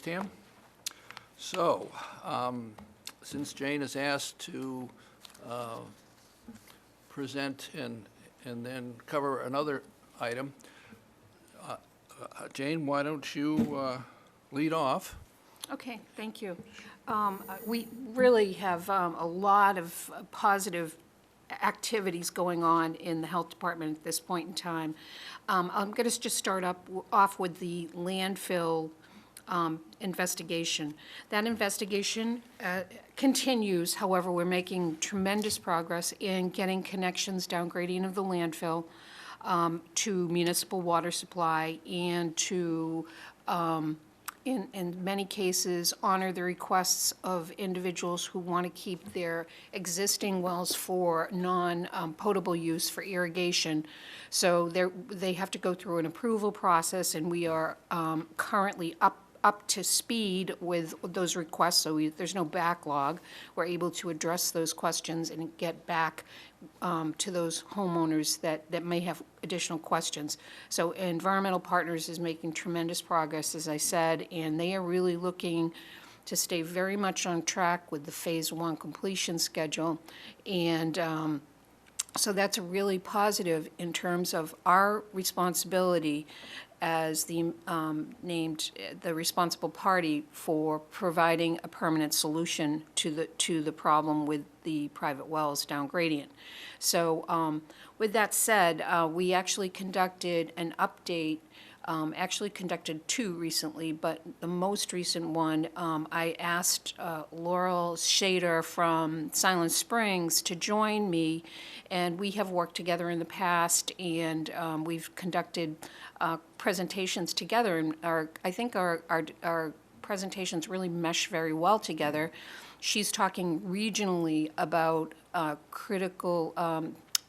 Tam? So, since Jane is asked to present and then cover another item, Jane, why don't you lead off? Okay, thank you. We really have a lot of positive activities going on in the Health Department at this point in time. I'm going to just start off with the landfill investigation. That investigation continues, however, we're making tremendous progress in getting connections, downgrading of the landfill to municipal water supply and to in many cases, honor the requests of individuals who want to keep their existing wells for non-potable use for irrigation. So they have to go through an approval process, and we are currently up to speed with those requests, so there's no backlog. We're able to address those questions and get back to those homeowners that may have additional questions. So Environmental Partners is making tremendous progress, as I said, and they are really looking to stay very much on track with the Phase 1 completion schedule. And so that's really positive in terms of our responsibility as the the responsible party for providing a permanent solution to the problem with the private wells down gradient. So with that said, we actually conducted an update. Actually conducted two recently, but the most recent one, I asked Laurel Shader from Silent Springs to join me, and we have worked together in the past, and we've conducted presentations together, and I think our presentations really mesh very well together. She's talking regionally about critical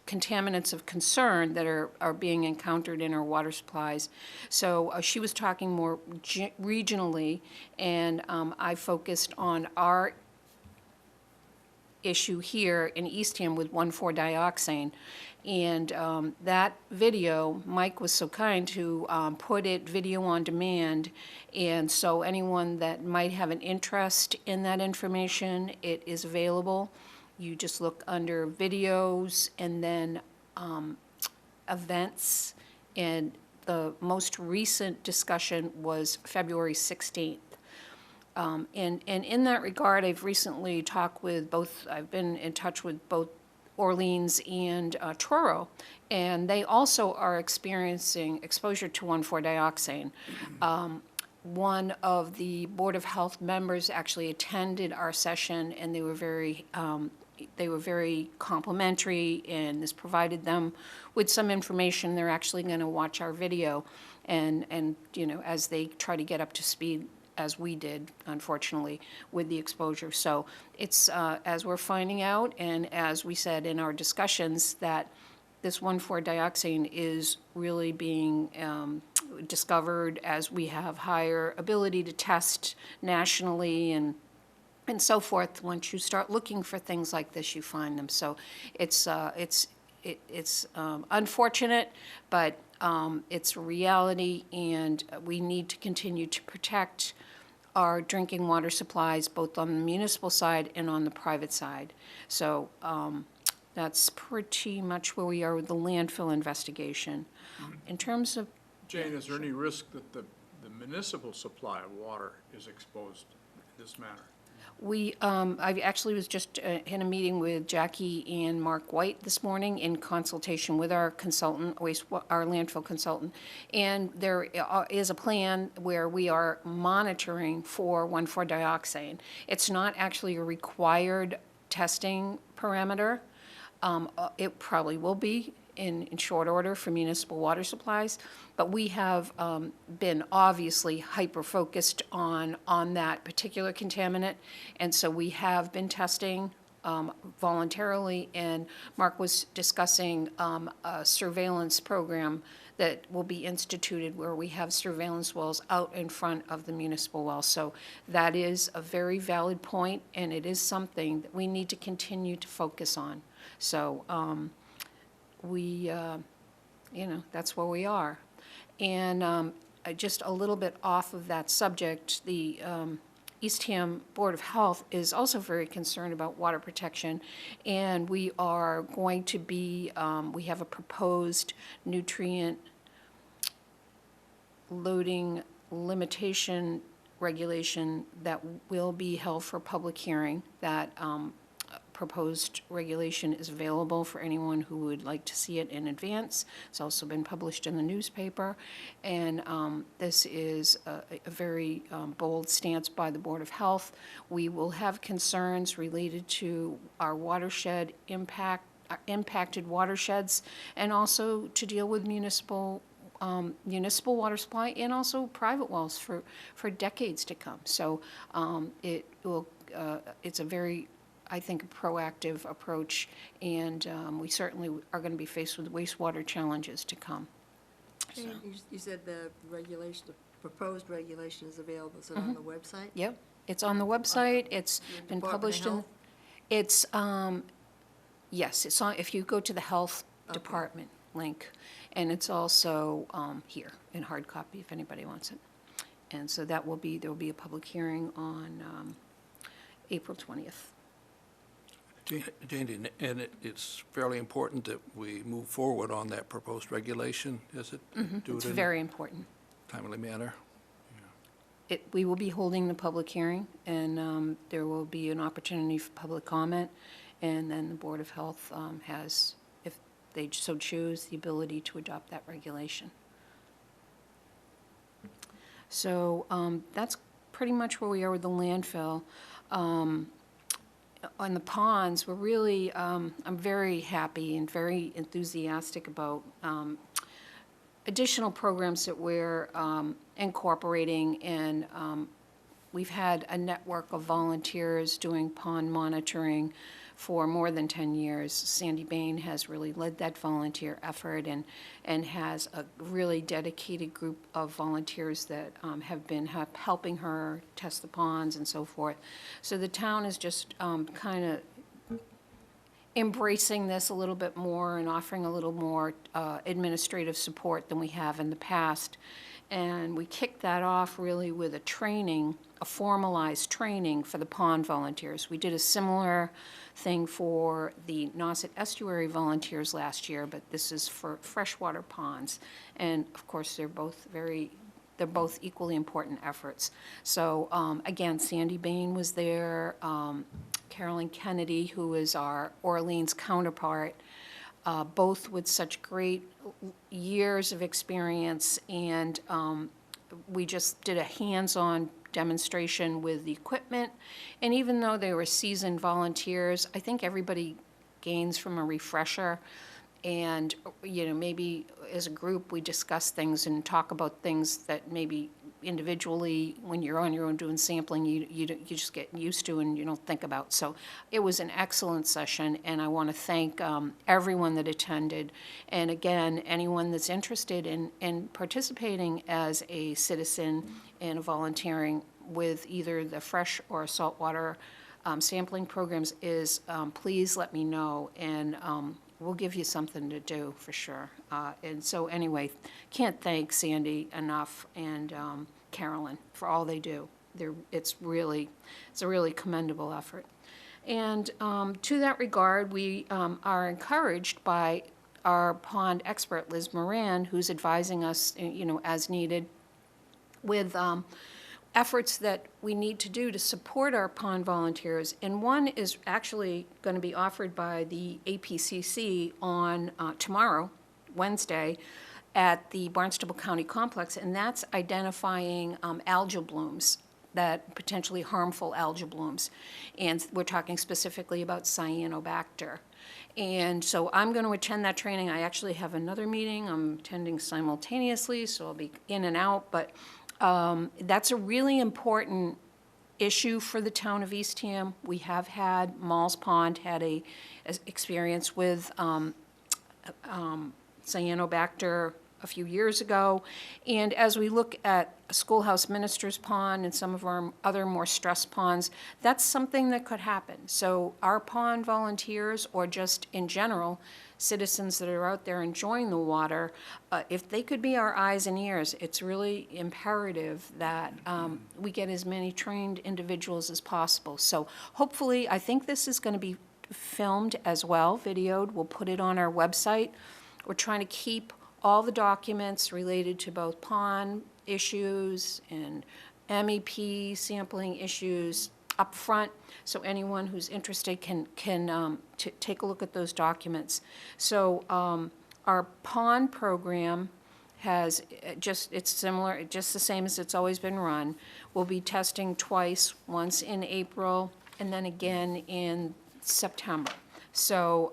contaminants of concern that are being encountered in our water supplies. So she was talking more regionally, and I focused on our issue here in Eastham with 1,4-dioxane. And that video, Mike was so kind to put it video on demand, and so anyone that might have an interest in that information, it is available. You just look under videos and then events, and the most recent discussion was February 16th. And in that regard, I've recently talked with I've been in touch with both Orleans and Truro, and they also are experiencing exposure to 1,4-dioxane. One of the Board of Health members actually attended our session, and they were very complimentary, and this provided them with some information. They're actually going to watch our video, and you know, as they try to get up to speed, as we did, unfortunately, with the exposure. So it's, as we're finding out, and as we said in our discussions, that this 1,4-dioxane is really being discovered as we have higher ability to test nationally and so forth. Once you start looking for things like this, you find them. So it's unfortunate, but it's a reality, and we need to continue to protect our drinking water supplies, both on the municipal side and on the private side. So that's pretty much where we are with the landfill investigation. In terms of... Jane, is there any risk that the municipal supply of water is exposed in this manner? I actually was just in a meeting with Jackie and Mark White this morning in consultation with our consultant, our landfill consultant, and there is a plan where we are monitoring for 1,4-dioxane. It's not actually a required testing parameter. It probably will be in short order for municipal water supplies, but we have been obviously hyper-focused on that particular contaminant, and so we have been testing voluntarily, and Mark was discussing a surveillance program that will be instituted where we have surveillance wells out in front of the municipal wells. So that is a very valid point, and it is something that we need to continue to focus on. So we, you know, that's where we are. And just a little bit off of that subject, the Eastham Board of Health is also very concerned about water protection, and we are going to be, we have a proposed nutrient loading limitation regulation that will be held for public hearing. That proposed regulation is available for anyone who would like to see it in advance. It's also been published in the newspaper, and this is a very bold stance by the Board of Health. We will have concerns related to our watershed impacted watersheds, and also to deal with municipal water supply and also private wells for decades to come. So it will, it's a very, I think, a proactive approach, and we certainly are going to be faced with wastewater challenges to come. Okay, you said the regulation, the proposed regulation is available, is it on the website? Yep, it's on the website, it's been Department of published in, Health? it's, yes, it's on, if you go to the Health Okay. Department link, and it's also here in hard copy if anybody wants it. And so that will be, there will be a public hearing on April 20th. Jane, and it's fairly important that we move forward on that proposed regulation, is it? Do It's it in very important. a timely manner? We will be holding the public hearing, and there will be an opportunity for public comment, and then the Board of Health has, if they so choose, the ability to adopt that regulation. So that's pretty much where we are with the landfill. On the ponds, we're really, I'm very happy and very enthusiastic about additional programs that we're incorporating, and we've had a network of volunteers doing pond monitoring for more than 10 years. Sandy Bain has really led that volunteer effort, and has a really dedicated group of volunteers that have been helping her test the ponds and so forth. So the town is just kind of embracing this a little bit more and offering a little more administrative support than we have in the past. And we kicked that off really with a training, a formalized training for the pond volunteers. We did a similar thing for the Nauset Estuary volunteers last year, but this is for freshwater ponds. And of course, they're both equally important efforts. So again, Sandy Bain was there, Carolyn Kennedy, who is our Orleans counterpart, both with such great years of experience, and we just did a hands-on demonstration with the equipment. And even though they were seasoned volunteers, I think everybody gains from a refresher. And, you know, maybe as a group, we discuss things and talk about things that maybe individually, when you're on your own doing sampling, you just get used to and you don't think about. So it was an excellent session, and I want to thank everyone that attended. And again, anyone that's interested in participating as a citizen and volunteering with either the fresh or saltwater sampling programs is, please let me know, and we'll give you something to do for sure. And so anyway, can't thank Sandy enough, and Carolyn for all they do. It's a really commendable effort. And to that regard, we are encouraged by our pond expert, Liz Moran, who's advising us, you know, as needed, with efforts that we need to do to support our pond volunteers. And one is actually going to be offered by the APCC on tomorrow, Wednesday, at the Barnstable County Complex, and that's identifying algal blooms, that potentially harmful algal blooms. And we're talking specifically about cyanobacter. And so I'm going to attend that training. I actually have another meeting I'm attending simultaneously, so I'll be in and out, but that's a really important issue for the town of Eastham. We have had, Malls Pond had experience with cyanobacter a few years ago. And as we look at Schoolhouse Minister's Pond and some of our other more stressed ponds, that's something that could happen. So our pond volunteers, or just in general, citizens that are out there enjoying the water, if they could be our eyes and ears, it's really imperative that we get as many trained individuals as possible. So hopefully, I think this is going to be filmed as well, videoed. We'll put it on our website. We're trying to keep all the documents related to both pond issues and MEP sampling issues up front, so anyone who's interested can take a look at those documents. So our pond program has it's similar, just the same as it's always been run. We'll be testing twice, once in April and then again in September. So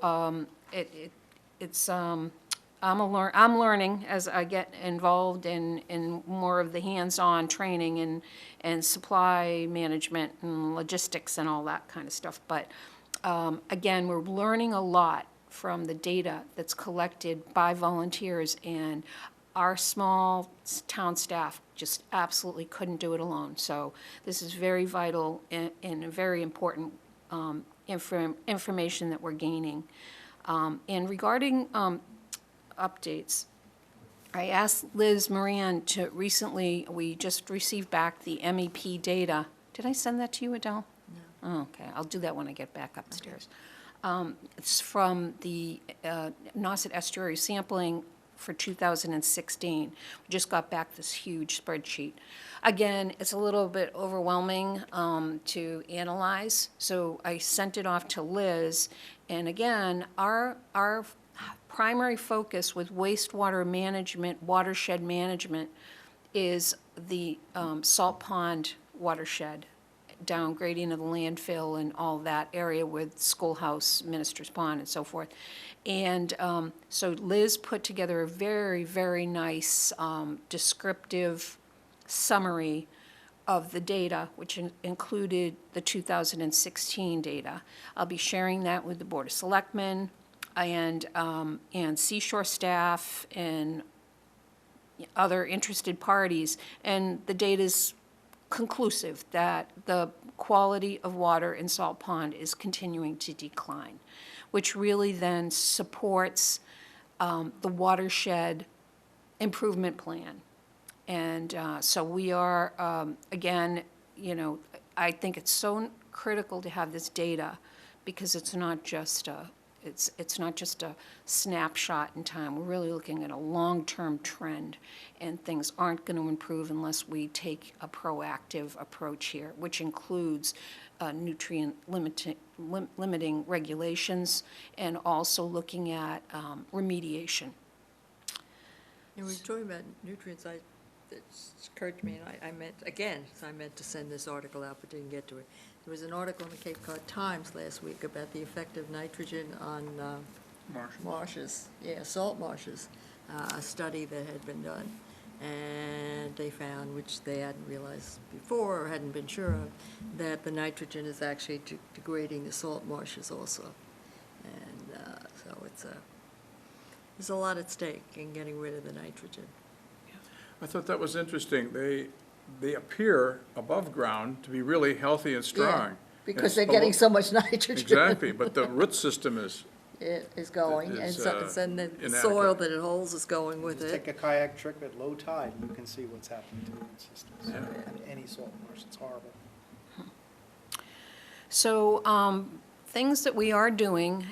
I'm learning as I get involved in more of the hands-on training and supply management and logistics and all that kind of stuff. But again, we're learning a lot from the data that's collected by volunteers, and our small town staff just absolutely couldn't do it alone. So this is very vital and very important information that we're gaining. And regarding updates, I asked Liz Moran to we just received back the MEP data. Did I send that to you, Adele? No. Oh, okay, I'll do that when I get back upstairs. It's from the Nauset Estuary sampling for 2016. We just got back this huge spreadsheet. Again, it's a little bit overwhelming to analyze, so I sent it off to Liz. And again, our primary focus with wastewater management, watershed management, is the Salt Pond watershed, downgrading of the landfill and all that area with Schoolhouse, Minister's Pond, and so forth. And so Liz put together a very, very nice descriptive summary of the data, which included the 2016 data. I'll be sharing that with the Board of Selectmen and Seashore staff and other interested parties. And the data's conclusive that the quality of water in Salt Pond is continuing to decline, which really then supports the watershed improvement plan. And so we are, again, I think it's so critical to have this data, because it's not just a snapshot in time. We're really looking at a long-term trend, and things aren't going to improve unless we take a proactive approach here, which includes nutrient limiting regulations and also looking at remediation. And we're talking about nutrients, it occurred to me, and I meant to send this article out but didn't get to it. There was an article in the Cape Cod Times last week about the effect of nitrogen on marshes, salt marshes, a study that had been done. And they found, which they hadn't realized before or hadn't been sure of, that the nitrogen is actually degrading the salt marshes also. And so there's a lot at stake in getting rid of the nitrogen. I thought that was interesting. They appear above ground to be really healthy and strong. Because they're getting so much nitrogen. Exactly, but the root system is, It is going, and is, then the inadequate. soil that it holds is going with Just it. take a kayak trip at low tide, and you can see what's happening to the root systems. Yeah. And any salt marsh, it's horrible. So things that we are doing,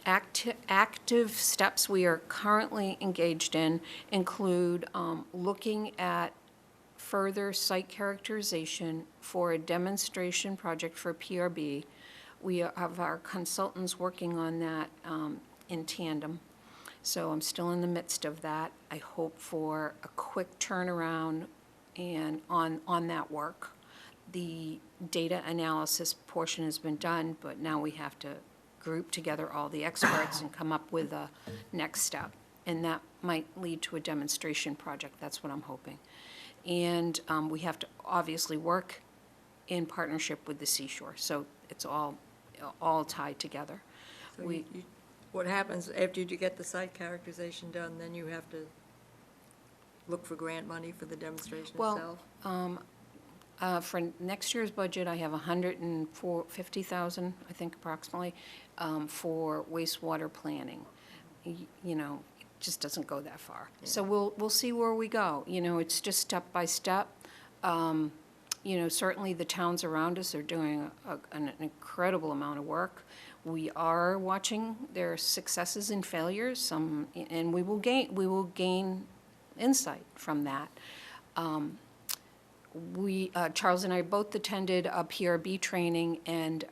active steps we are currently engaged in include looking at further site characterization for a demonstration project for PRB. We have our consultants working on that in tandem. So I'm still in the midst of that. I hope for a quick turnaround and on that work. The data analysis portion has been done, but now we have to group together all the experts and come up with a next step. And that might lead to a demonstration project. That's what I'm hoping. And we have to obviously work in partnership with the Seashore. So it's all tied together. So what happens after you get the site characterization done, then you have to look for grant money for the demonstration Well, itself? For next year's budget, I have 150,000, I think approximately, for wastewater planning. You know, it just doesn't go that far. So we'll see where we go. You know, it's just step by step. You know, certainly the towns around us are doing an incredible amount of work. We are watching their successes and failures, and we will gain insight from that. Charles and I both attended a PRB training, and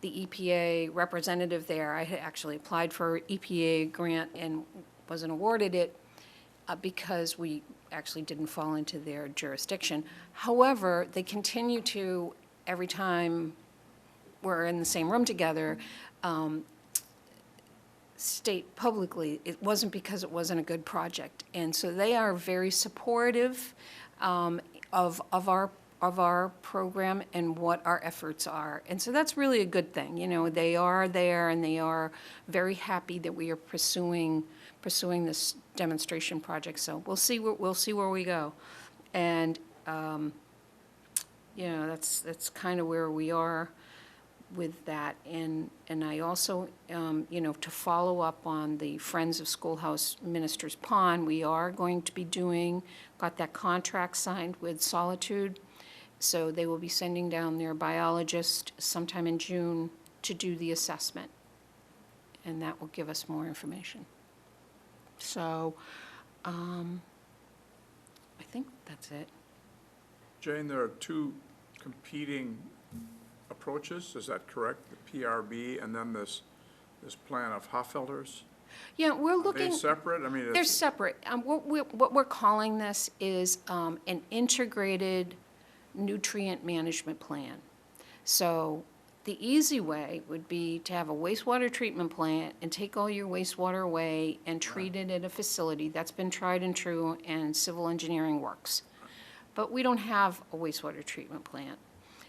the EPA representative there, I had actually applied for an EPA grant and wasn't awarded it because we actually didn't fall into their jurisdiction. However, they continue to, every time we're in the same room together, state publicly, it wasn't because it wasn't a good project. And so they are very supportive of our program and what our efforts are. And so that's really a good thing. You know, they are there and they are very happy that we are pursuing this demonstration project. So we'll see where we go. And, you know, that's kind of where we are with that. And I also, you know, to follow up on the Friends of Schoolhouse Ministers Pond, we are going to be got that contract signed with Solitude. So they will be sending down their biologist sometime in June to do the assessment. And that will give us more information. So, I think that's it. Jane, there are two competing approaches, is that correct? The PRB and then this plan of Hoffelder's? Yeah, we're Are they looking. separate? I mean, They're it's, separate. What we're calling this is an integrated nutrient management plan. So the easy way would be to have a wastewater treatment plant and take all your wastewater away and treat it at a facility. That's been tried and true, and civil engineering works. But we don't have a wastewater treatment plant.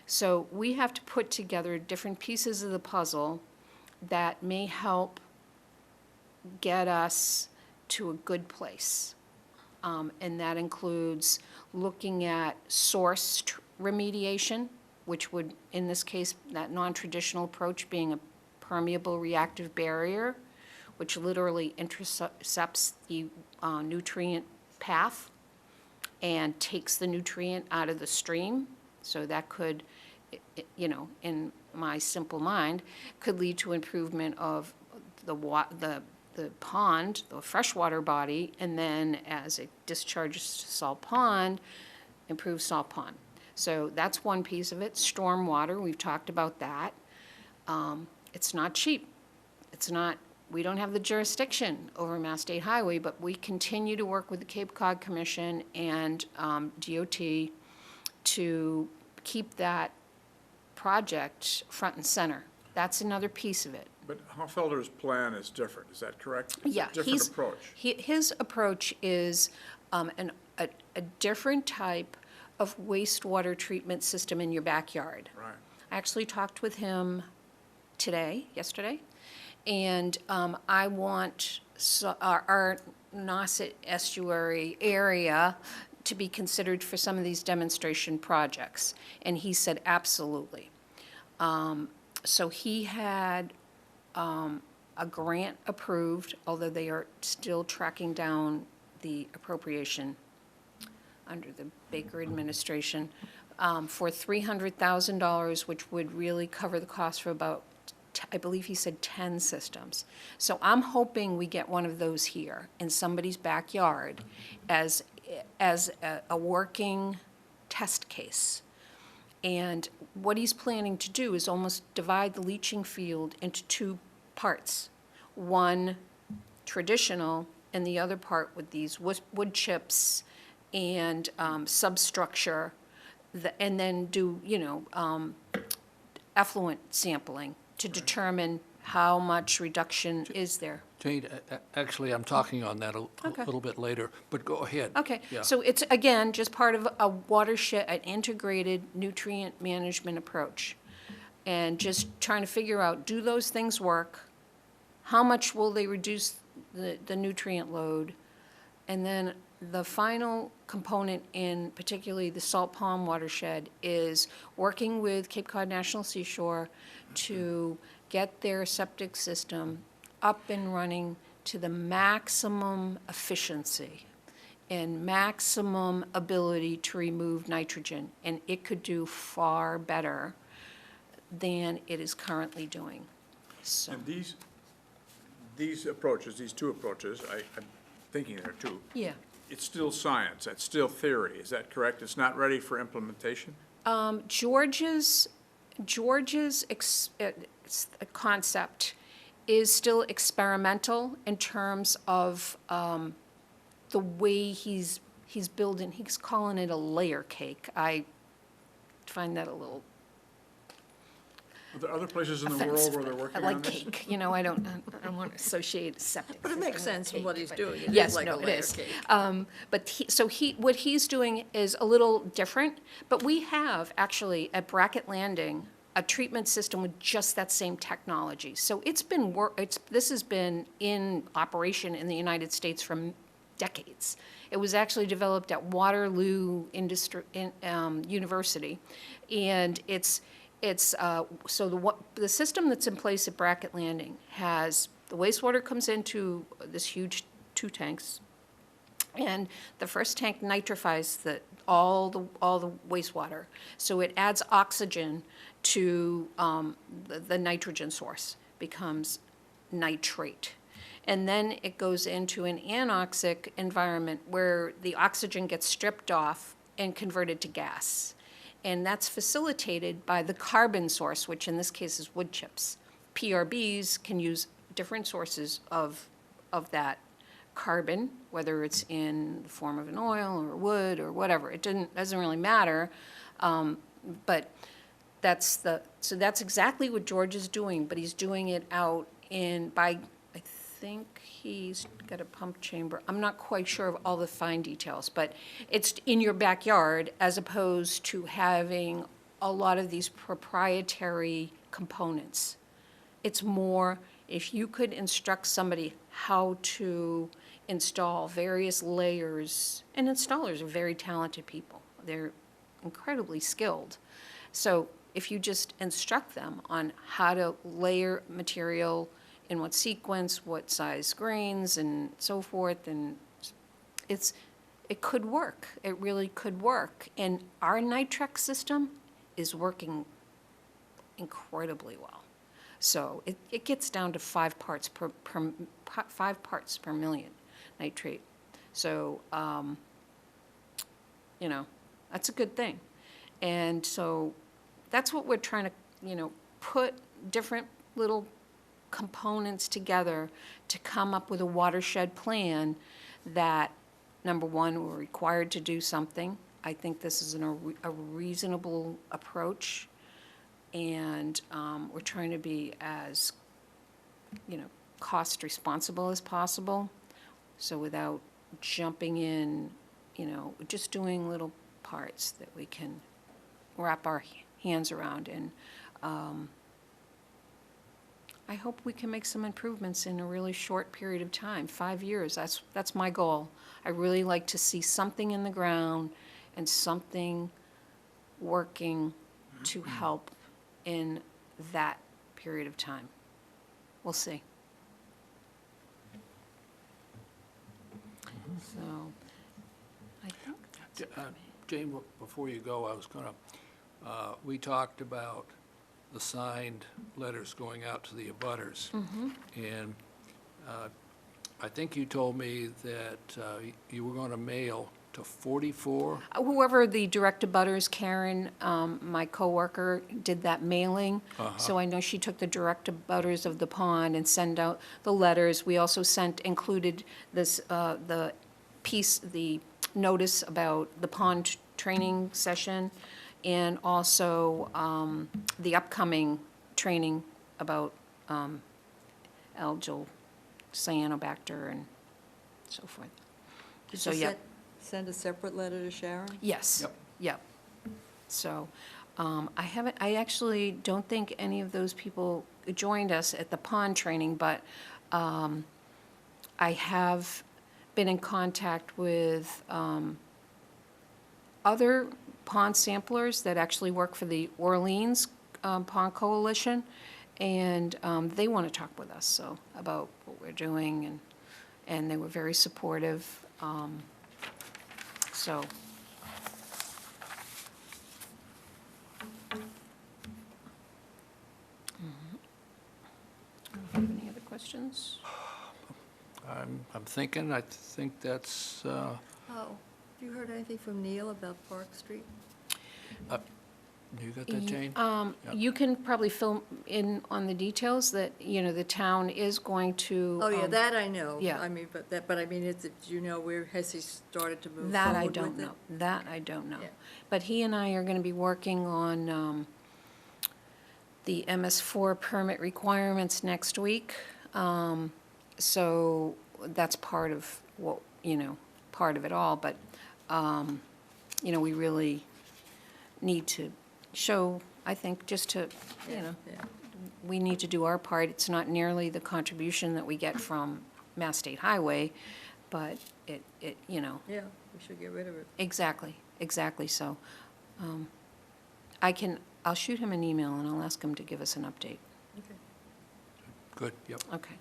So we have to put together different pieces of the puzzle that may help get us to a good place. And that includes looking at source remediation, which would, in this case, that non-traditional approach being a permeable reactive barrier, which literally intercepts the nutrient path and takes the nutrient out of the stream. So that could, you know, in my simple mind, could lead to improvement of the pond, the freshwater body, and then as it discharges to salt pond, improves salt pond. So that's one piece of it. Stormwater, we've talked about that. It's not cheap. We don't have the jurisdiction over Mass State Highway, but we continue to work with the Cape Cod Commission and DOT to keep that project front and center. That's another piece of it. but Hoffelder's plan is different, is that correct? It's a Yeah, different approach. His approach is a different type of wastewater treatment system in your backyard. Right. I actually talked with him yesterday, and I want our Nauset estuary area to be considered for some of these demonstration projects. And he said, absolutely. So he had a grant approved, although they are still tracking down the appropriation under the Baker administration, for $300,000, which would really cover the cost for about, I believe he said 10 systems. So I'm hoping we get one of those here in somebody's backyard as a working test case. And what he's planning to do is almost divide the leaching field into two parts. One traditional, and the other part with these wood chips and substructure, and then do, effluent sampling to determine how much reduction is there. Jane, actually, I'm talking on that a Okay. little bit later, but go ahead. Okay, Yeah. so it's, again, just part of a watershed, an integrated nutrient management approach. And just trying to figure out, do those things work? How much will they reduce the nutrient load? And then the final component in particularly the Salt Pond watershed is working with Cape Cod National Seashore to get their septic system up and running to the maximum efficiency and maximum ability to remove nitrogen. And it could do far better than it is currently doing. So, And these approaches, these two approaches, I'm thinking there are two, yeah. it's still science, it's still theory, is that correct? It's not ready for implementation? George's concept is still experimental in terms of the way he's building, he's calling it a layer cake. I find that a little Are there other places in the world offensive. where they're I working on like this? cake, I don't want to associate septic. But it makes system with sense in what cake, he's but- doing. It is Yes, like a no, it layer is. cake. But what he's doing is a little different, but we have actually at Brackett Landing, a treatment system with just that same technology. So this has been in operation in the United States for decades. It was actually developed at Waterloo University, and so the system that's in place at Brackett Landing has, the wastewater comes into this huge 2 tanks, and the first tank nitrifies all the wastewater. So it adds oxygen to the nitrogen source, becomes nitrate. And then it goes into an anoxic environment where the oxygen gets stripped off and converted to gas. And that's facilitated by the carbon source, which in this case is wood chips. PRBs can use different sources of that carbon, whether it's in the form of an oil or wood or whatever. It doesn't really matter, but so that's exactly what George is doing, but he's doing it out I think he's got a pump chamber. I'm not quite sure of all the fine details, but it's in your backyard as opposed to having a lot of these proprietary components. It's more, if you could instruct somebody how to install various layers, and installers are very talented people. They're incredibly skilled. So if you just instruct them on how to layer material, in what sequence, what size grains, and so forth, and it could work. It really could work. And our Nitrex system is working incredibly well. So it gets down to 5 parts per 5 parts per million nitrate. So that's a good thing. And so that's what we're trying to put different little components together to come up with a watershed plan that, number one, we're required to do something. I think this is a reasonable approach, and we're trying to be as, cost responsible as possible. So without jumping in, just doing little parts that we can wrap our hands around. And I hope we can make some improvements in a really short period of time, 5 years. That's my goal. I really like to see something in the ground and something working to help in that period of time. We'll see. So, I think that's it for me. Jane, before you go, I was we talked about the signed letters going out to the abutters. And I think you told me that you were going to mail to 44? Whoever the direct abutters, Karen, my coworker, did that mailing. So I know she took the direct abutters of the pond and sent out the letters. We also included this, the notice about the pond training session, and also the upcoming training about algal cyanobacter and so forth. So, Did you yep. send a separate letter to Sharon? Yes. Yep. Yep. So, I actually don't think any of those people joined us at the pond training, but I have been in contact with other pond samplers that actually work for the Orleans Pond Coalition, and they want to talk with us, so, about what we're doing, and they were very supportive, so. Have any other questions? I'm thinking, I think that's, Oh, have you heard anything from Neil about Park Street? you got that, Jane? Yep. You can probably fill in on the details that, the town is going to. Oh, yeah, that I know. yeah. I mean, but I mean, do you know where, has he started to move That I forward don't with it? know. That I don't know. Yeah. But he and I are going to be working on the MS4 permit requirements next week. So that's part of what, part of it all. But, we really need to show, I think, just to, Yeah. we need to do our part. It's not nearly the contribution that we get from Mass State Highway, but it. Yeah, we should get rid of it. Exactly, so. I'll shoot him an email and I'll ask him to give us an update. Okay. Good, yep. Okay.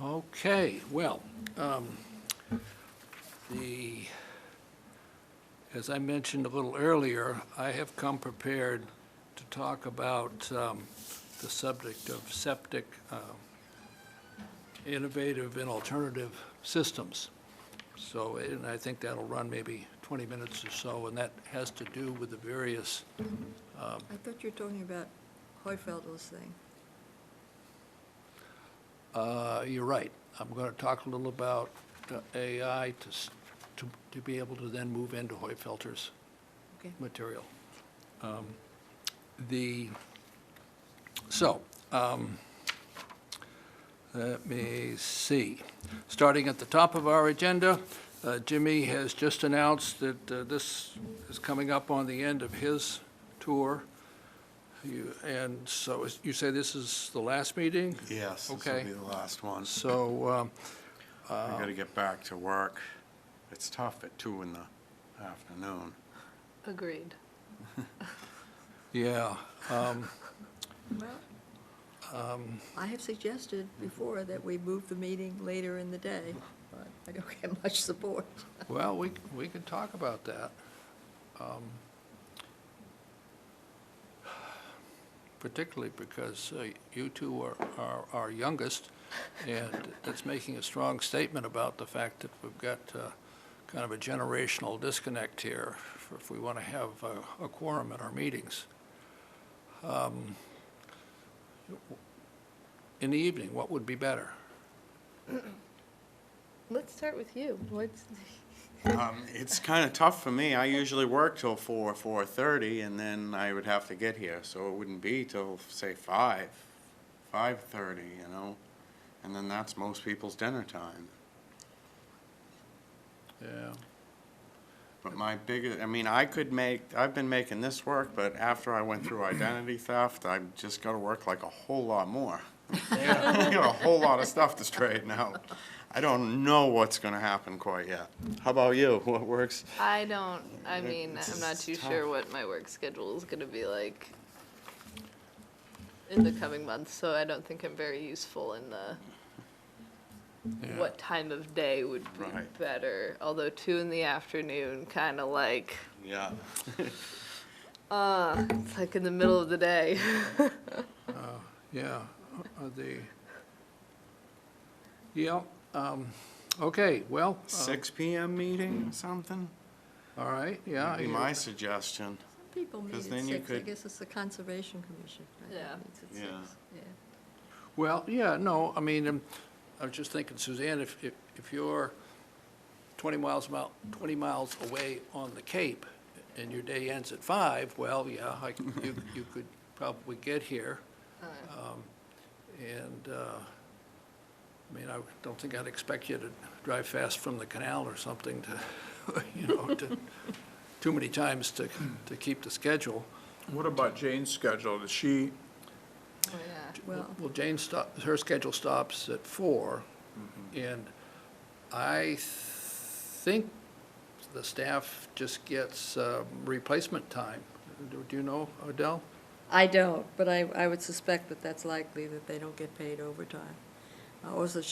Okay, well, as I mentioned a little earlier, I have come prepared to talk about the subject of septic, innovative and alternative systems. So, and I think that'll run maybe 20 minutes or so, and that has to do with the various, I thought you were talking about Heufelder's thing. you're right. I'm going to talk a little about AI to be able to then move into Heufelter's Okay. material. Let me see. Starting at the top of our agenda, Jimmy has just announced that this is coming up on the end of his tour. And so you say this is the last meeting? Yes, this will Okay. be the last one. So, I gotta get back to work. It's tough at 2 in the afternoon. Agreed. yeah, Well, I have suggested before that we move the meeting later in the day, but I don't get much support. well, we can talk about that. Particularly because you two are our youngest, and that's making a strong statement about the fact that we've got kind of a generational disconnect here if we want to have a quorum at our meetings. In the evening, what would be better? Let's start with you. It's kinda tough for me. I usually work till 4:30, and then I would have to get here, so it wouldn't be till, say, 5:30, And then that's most people's dinner time. Yeah. But my biggest, I've been making this work, but after I went through identity theft, I just gotta work like a whole lot more. I got a whole lot of stuff to straighten out. I don't know what's gonna happen quite yet. How about you? What works? I'm not It's too tough. sure what my work schedule is gonna be like in the coming months, so I don't think I'm very useful in Yeah. what time of day would be Right. better. Although 2 in the afternoon, kinda like, Yeah. it's like in the middle of the day. Yeah, okay, well, 6 PM meeting or something? all right, yeah. Would be my suggestion. Some people meet 'Cause at then you 6, I could- guess it's the Conservation Commission. I think Yeah. meets at Yeah. 6, yeah. Well, yeah, no, I mean, I was just thinking, Suzanne, if you're 20 miles away on the Cape and your day ends at 5, well, yeah, you could probably get here. And, I don't think I'd expect you to drive fast from the canal or something to, too many times to keep the schedule. What about Jane's schedule? Does she, Oh, yeah. Well, Jane her schedule stops at 4, and I think the staff just gets replacement time. Do you know, Adele? I don't, but I would suspect that that's likely that they don't get paid overtime. Also,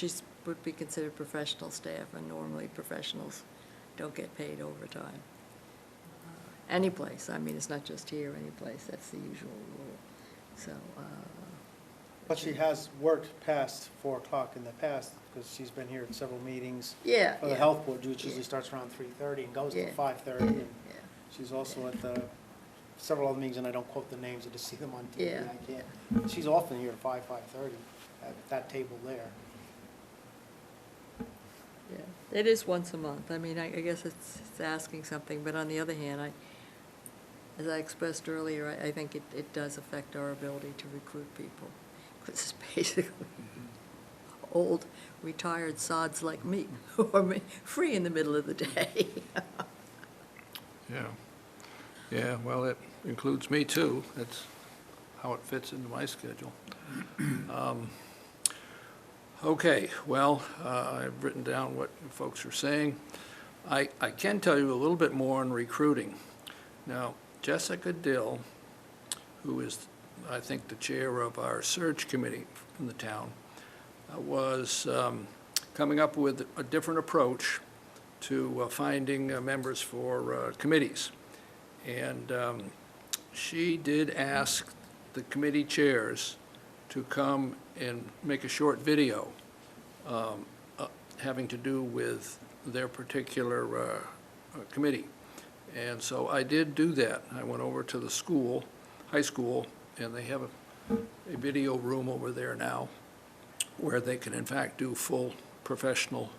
would be considered professional staff, and normally professionals don't get paid overtime. Any place, I mean, it's not just here, any place, that's the usual rule, so. But she has worked past 4 o'clock in the past, because she's been here at several meetings. Yeah, For the yeah. health board, which usually starts around 3:30 and goes to Yeah. 5:30. And Yeah. she's also at the, several other meetings, and I don't quote the names, I just see them on TV. Yeah. I can't. She's often here at 5:30, at that table there. Yeah, it is once a month. I mean, I guess it's asking something, but on the other hand, as I expressed earlier, I think it does affect our ability to recruit people. Because it's basically old, retired sods like me, who are free in the middle of the day. Yeah. Yeah, well, it includes me too. That's how it fits into my schedule. Okay, well, I've written down what folks are saying. I can tell you a little bit more on recruiting. Now, Jessica Dill, who is, I think, the chair of our search committee in the town, was coming up with a different approach to finding members for committees. And she did ask the committee chairs to come and make a short video having to do with their particular committee. And so I did do that. I went over to the school, high school, and they have a video room over there now where they can in fact do full professional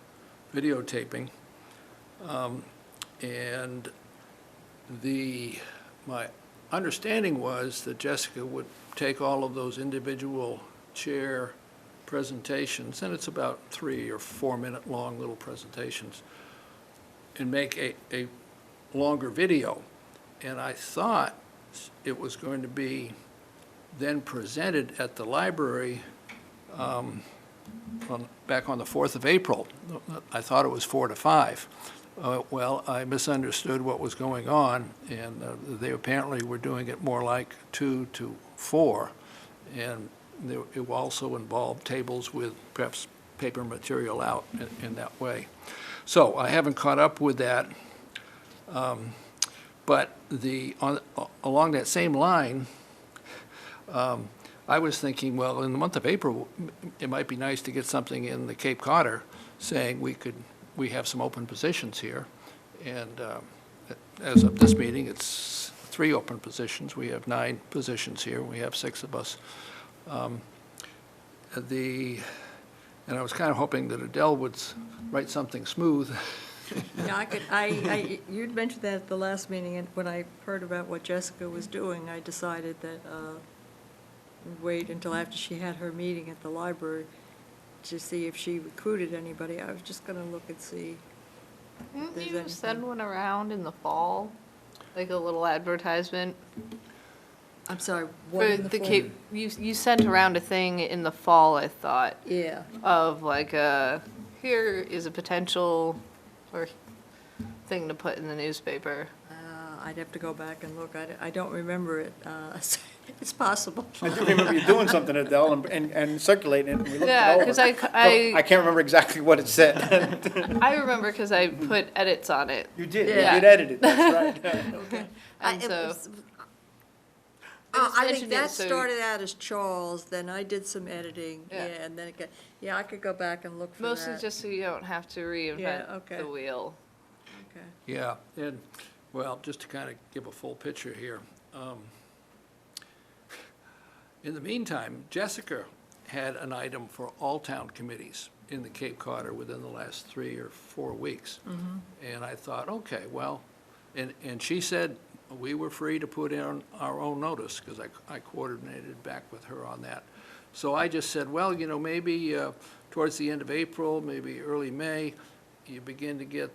videotaping. And my understanding was that Jessica would take all of those individual chair presentations, and it's about 3 or 4 minute long little presentations, and make a longer video. And I thought it was going to be then presented at the library back on the 4th of April. I thought it was 4 to 5. Well, I misunderstood what was going on, and they apparently were doing it more like 2 to 4. And it also involved tables with perhaps paper material out in that way. So I haven't caught up with that. But along that same line, I was thinking, well, in the month of April, it might be nice to get something in the Cape Codder saying we have some open positions here. And as of this meeting, it's 3 open positions. We have 9 positions here. We have 6 of us. And I was kind of hoping that Adele would write something smooth. Yeah, you'd mentioned that at the last meeting, and when I heard about what Jessica was doing, I decided that wait until after she had her meeting at the library to see if she recruited anybody. I was just gonna look and see. Didn't There's you anything. send one around in the fall? Like a little advertisement? I'm sorry, what For in the the fall? Cape, you sent around a thing in the fall, I thought, Yeah, of like here is a potential or thing to put in the newspaper. I'd have to go back and look. I don't remember it. It's possible. I do remember you doing something, Adele, and circulating it, and we looked it Yeah, over. because But I can't remember exactly what it said. I remember because I put edits on it. You did, you Yeah. did edit it, that's right. And it so, was- I just I think mentioned it that so- started out as Charles, then I did some editing, Yeah. yeah, and then it got, yeah, I could go back and look for that. mostly just so you don't have to reinvent okay. the wheel. Okay. Yeah, and, well, just to kind of give a full picture here. In the meantime, Jessica had an item for all town committees in the Cape Codder within the last 3 or 4 weeks. And I thought, okay, well, and she said we were free to put in our own notice, because I coordinated back with her on that. So I just said, well, maybe towards the end of April, maybe early May, you begin to get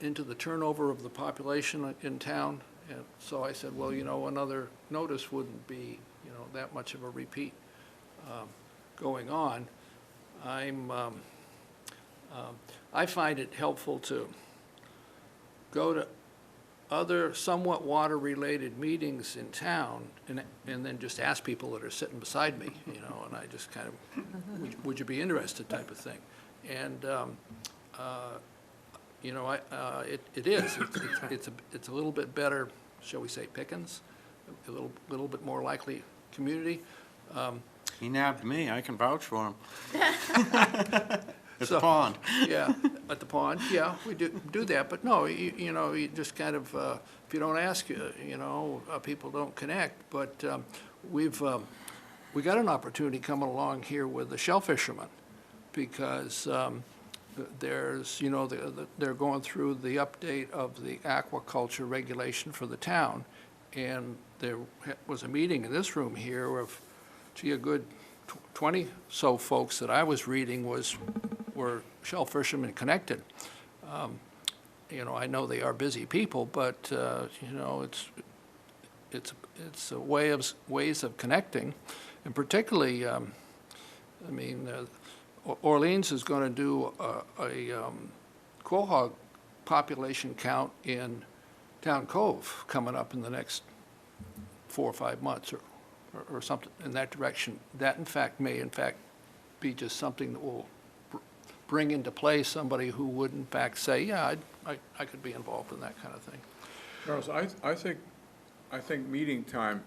into the turnover of the population in town, And so I said, well, another notice wouldn't be, that much of a repeat going on. I find it helpful to go to other somewhat water-related meetings in town and then just ask people that are sitting beside me, and I just kind of, would you be interested type of thing. And, it is, it's a little bit better, shall we say, pickings, a little bit more likely community. He nabbed me, I can vouch for him. At So- the pond. Yeah, at the pond, yeah, we do that, but no, you just kind of, if you don't ask, people don't connect, but we got an opportunity coming along here with the shellfishermen, because there's, they're going through the update of the aquaculture regulation for the town, and there was a meeting in this room here of, a good 20 so folks that I was reading were shell fishermen connected. I know they are busy people, but it's a ways of connecting, and particularly, Orleans is going to do a quail population count in Town Cove coming up in the next 4 or 5 months, or something in that direction. That, in fact, may be just something that will bring into play somebody who would, in fact, say, yeah, I could be involved in that kind of thing. Charles, I think meeting time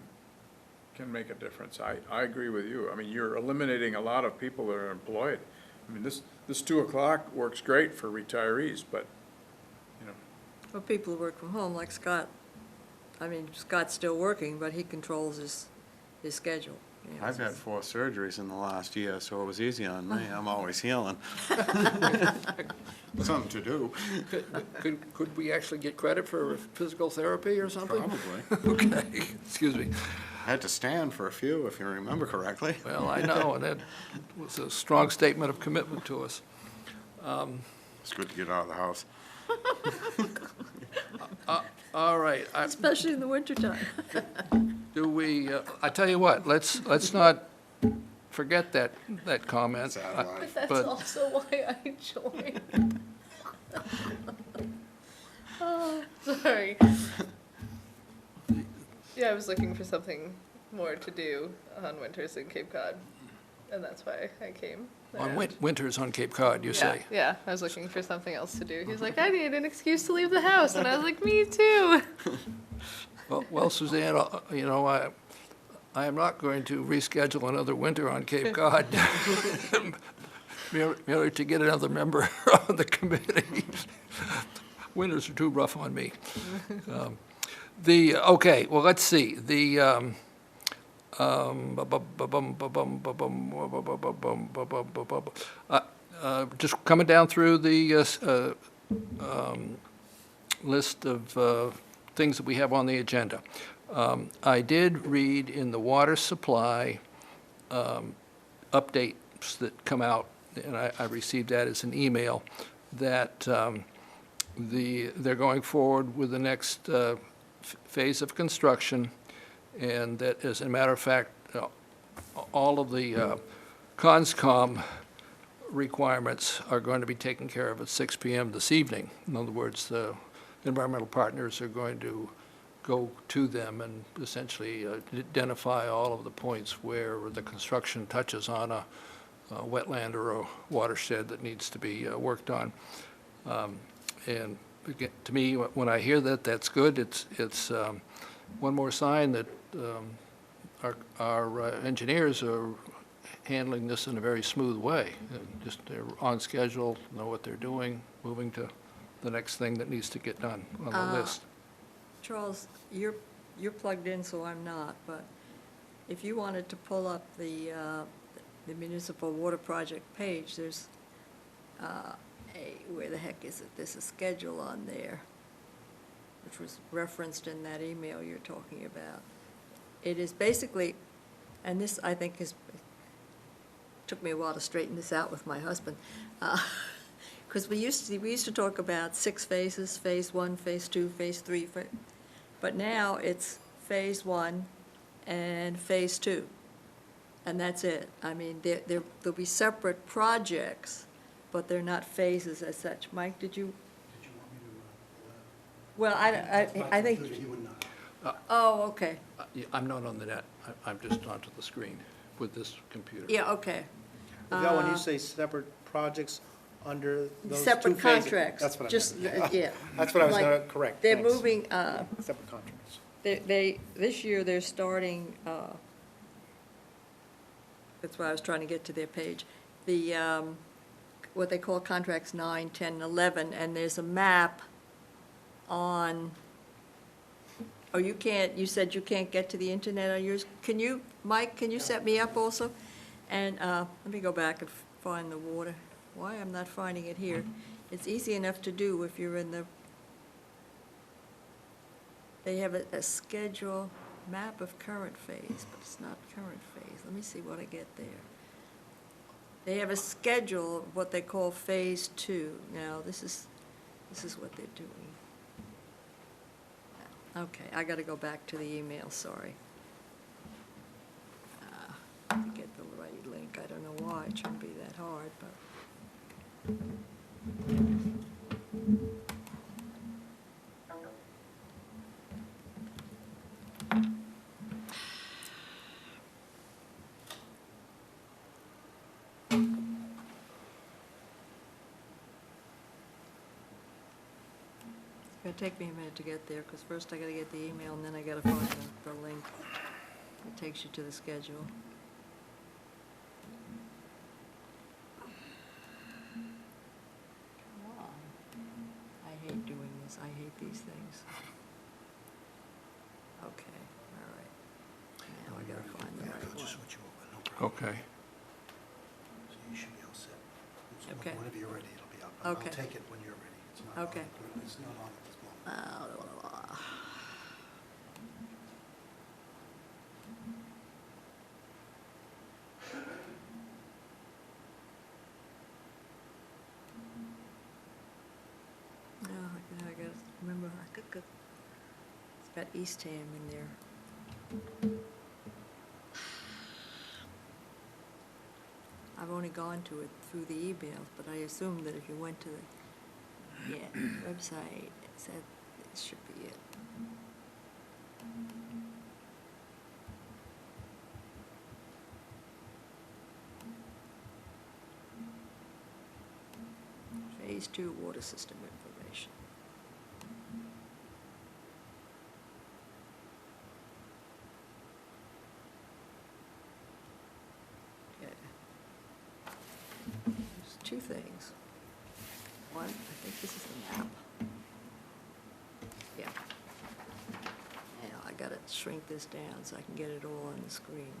can make a difference. I agree with you. I mean, you're eliminating a lot of people that are employed. I mean, this 2 o'clock works great for retirees, but, Or people who work from home, like Scott. I mean, Scott's still working, but he controls his schedule. I've had 4 surgeries in the last year, so it was easy on me. I'm always healing. Something to do. Could we actually get credit for physical therapy or something? Probably. Okay, excuse me. I had to stand for a few, if you remember correctly. Well, I know, and that was a strong statement of commitment to us. It's good to get out of the house. All right, Especially in the wintertime. do we, I tell you what, let's not forget that comment. Satellite. That's But- also why I joined. Oh, sorry. Yeah, I was looking for something more to do on winters in Cape Cod, and that's why I came. On around. winters on Cape Cod, you Yeah, say? yeah, I was looking for something else to do. He was like, I need an excuse to leave the house, and I was like, me too. Well, Suzanne, I am not going to reschedule another winter on Cape Cod, merely to get another member on the committee. Winters are too rough on me. Okay, well, let's see, just coming down through the list of things that we have on the agenda. I did read in the water supply updates that come out, and I received that as an email, that they're going forward with the next phase of construction, and that, as a matter of fact, all of the CONSCOM requirements are going to be taken care of at 6 p.m. this evening. In other words, the environmental partners are going to go to them and essentially identify all of the points where the construction touches on a wetland or a watershed that needs to be worked on. And again, to me, when I hear that, that's good. It's one more sign that our engineers are handling this in a very smooth way. Just they're on schedule, know what they're doing, moving to the next thing that needs to get done on the list. Charles, you're plugged in, so I'm not, but if you wanted to pull up the municipal water project page, there's where the heck is it? There's a schedule on there, which was referenced in that email you're talking about. It is basically, and this, I think, took me a while to straighten this out with my husband, because we used to talk about 6 phases, phase 1, phase 2, phase 3. But now it's Phase 1 and Phase 2, and that's it. I mean, there'll be separate projects, but they're not phases as such. Mike, did you? Well, I think, oh, okay, Yeah, I'm not on the net. I'm just onto the screen with this computer. yeah, okay. Val, when you say separate projects under those two Separate phases. contracts. That's what I Just, meant. yeah. That's what I was Like, gonna correct. They're Thanks. moving, Separate contracts. this year, they're starting, that's why I was trying to get to their page, the, what they call contracts 9, 10, and 11, and there's a map on, oh, you can't, you said you can't get to the internet on yours? Can you, Mike, can you set me up also? And, let me go back and find the water. Why I'm not finding it here? It's easy enough to do if you're in the, they have a schedule, map of current phase, but it's not current phase. Let me see what I get there. They have a schedule of what they call Phase 2. Now, this is what they're doing. Okay, I gotta go back to the email, sorry. To get the right link, I don't know why, it shouldn't be that hard, but. It's gonna take me a minute to get there, because first I gotta get the email, and then I gotta find the link that takes you to the schedule. Come on. I hate doing this, I hate these things. Okay, all right. Now I gotta find the right one. Okay. So you should be all set. So Okay. Whenever you're ready, it'll be up. And Okay. I'll take it when you're ready. It's not on- Okay. It's not on at this moment. No, I gotta remember, it's got Eastham in there. I've only gone to it through the emails, but I assume that if you went to the, website, it said, it should be it. Phase 2 water system information. Okay. There's two things. One, I think this is the map. Yeah. Now, I gotta shrink this down so I can get it all on the screen.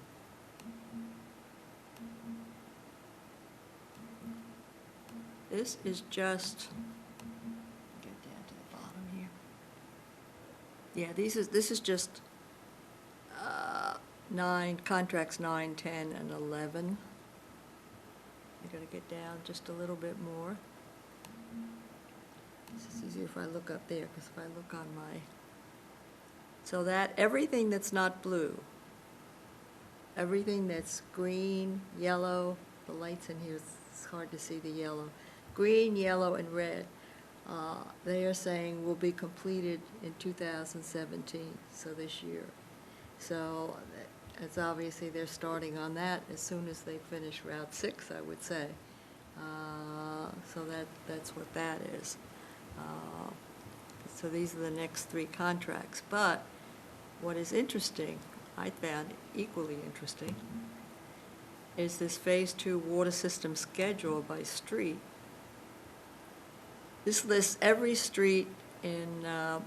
This is just, get down to the bottom here. Yeah, this is just contracts 9, 10, and 11. I gotta get down just a little bit more. It's easier if I look up there, because if I look on my, so that, everything that's not blue, everything that's green, yellow, the lights in here, it's hard to see the yellow, green, yellow, and red, they are saying will be completed in 2017, so this year. So it's obviously they're starting on that as soon as they finish Route 6, I would say. So that's what that is. So these are the next 3 contracts. But what is interesting, I found equally interesting, is this Phase 2 water system schedule by street. This lists every street in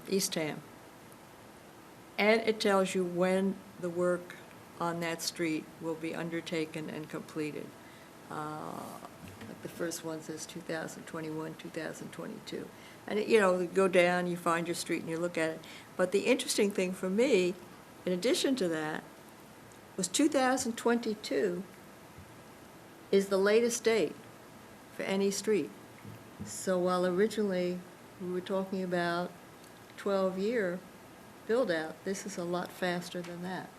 Eastham. And it tells you when the work on that street will be undertaken and completed. Like the first one says 2021, 2022. And, you go down, you find your street and you look at it. But the interesting thing for me, in addition to that, was 2022 is the latest date for any street. So while originally we were talking about 12-year build-out, this is a lot faster than that.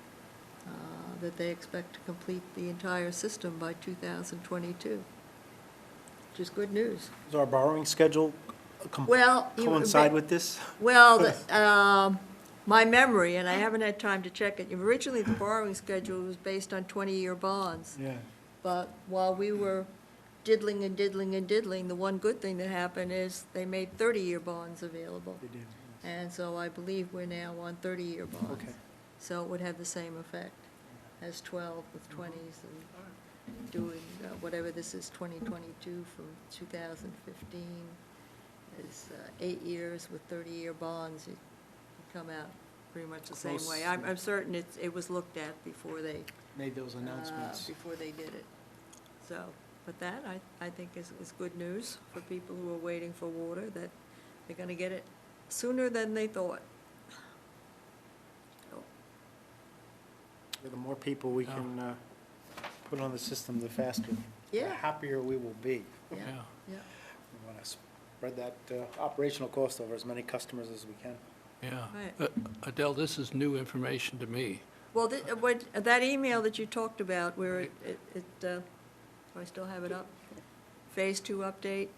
That they expect to complete the entire system by 2022, which is good news. Does our borrowing schedule Well, coincide with this? Well, my memory, and I haven't had time to check it, originally the borrowing schedule was based on 20-year bonds. Yeah. But while we were diddling and diddling and diddling, the one good thing that happened is they made 30-year bonds available. They did. And so I believe we're now on 30-year bonds. Okay. So it would have the same effect as 12 with 20s and doing whatever this is, 2022 from 2015 is 8 years with 30-year bonds. You come out pretty much the same way. Close. I'm certain it was looked at before they Made those announcements. before they did it. So, but that, I think is good news for people who are waiting for water, that they're gonna get it sooner than they thought. So, The more people we can put on the system, the faster. The Yeah. happier we will be. yeah, Yeah. yeah. We want to spread that operational cost over as many customers as we can. Yeah. Right. Adele, this is new information to me. Well, that email that you talked about, where do I still have it up? Phase 2 update.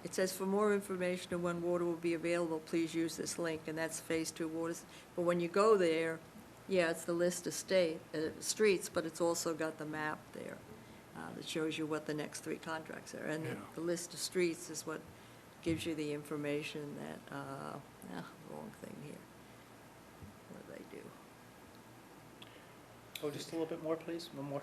It says, for more information on when water will be available, please use this link, and that's Phase 2 waters. But when you go there, yeah, it's the list of streets, but it's also got the map there that shows you what the next 3 contracts are. And Yeah. the list of streets is what gives you the information that, wrong thing here. What did I do? Oh, just a little bit more, please, one more.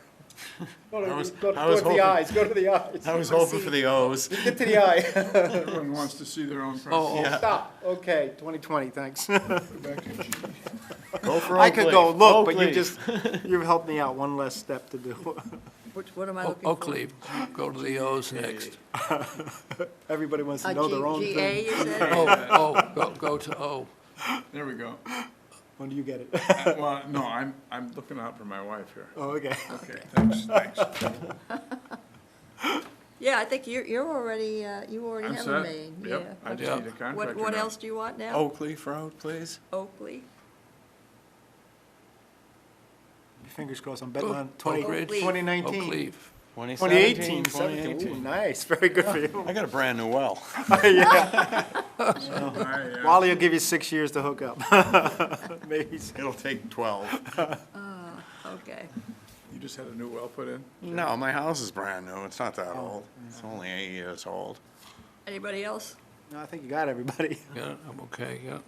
I was Go to hoping- the eyes, go to the eyes. I was hoping for the O's. Get to the eye. Everyone wants to see their own price. Oh, Stop, okay, 2020, thanks. Go back to- Go for I could go, look, but Oakley. you've helped me out one less step to do. What am I looking for? Oak Leaf, go to the O's next. Everybody wants to know their own GA, thing. you said? Go to O. There we go. When do you get it? Well, no, I'm looking out for my wife here. Oh, okay. Okay, thanks. Yeah, I think you're already, you already I'm have a set. main, yeah. Yep, I just Yeah. need a contractor What now. else do you want now? Oakley Road, please. Oakley? Fingers crossed, I'm betting on Oak Ridge, 2019. Oak Leaf. 2018, 17, ooh, nice, very good for you. I got a brand new well. Yeah, I, Wally will give you 6 years to hook up. Maybe six. It'll take 12. Okay. You just had a new well put in? No, my house is brand new. It's not that old. It's only 8 years old. Anybody else? No, I think you got everybody. Yeah, I'm okay, yeah,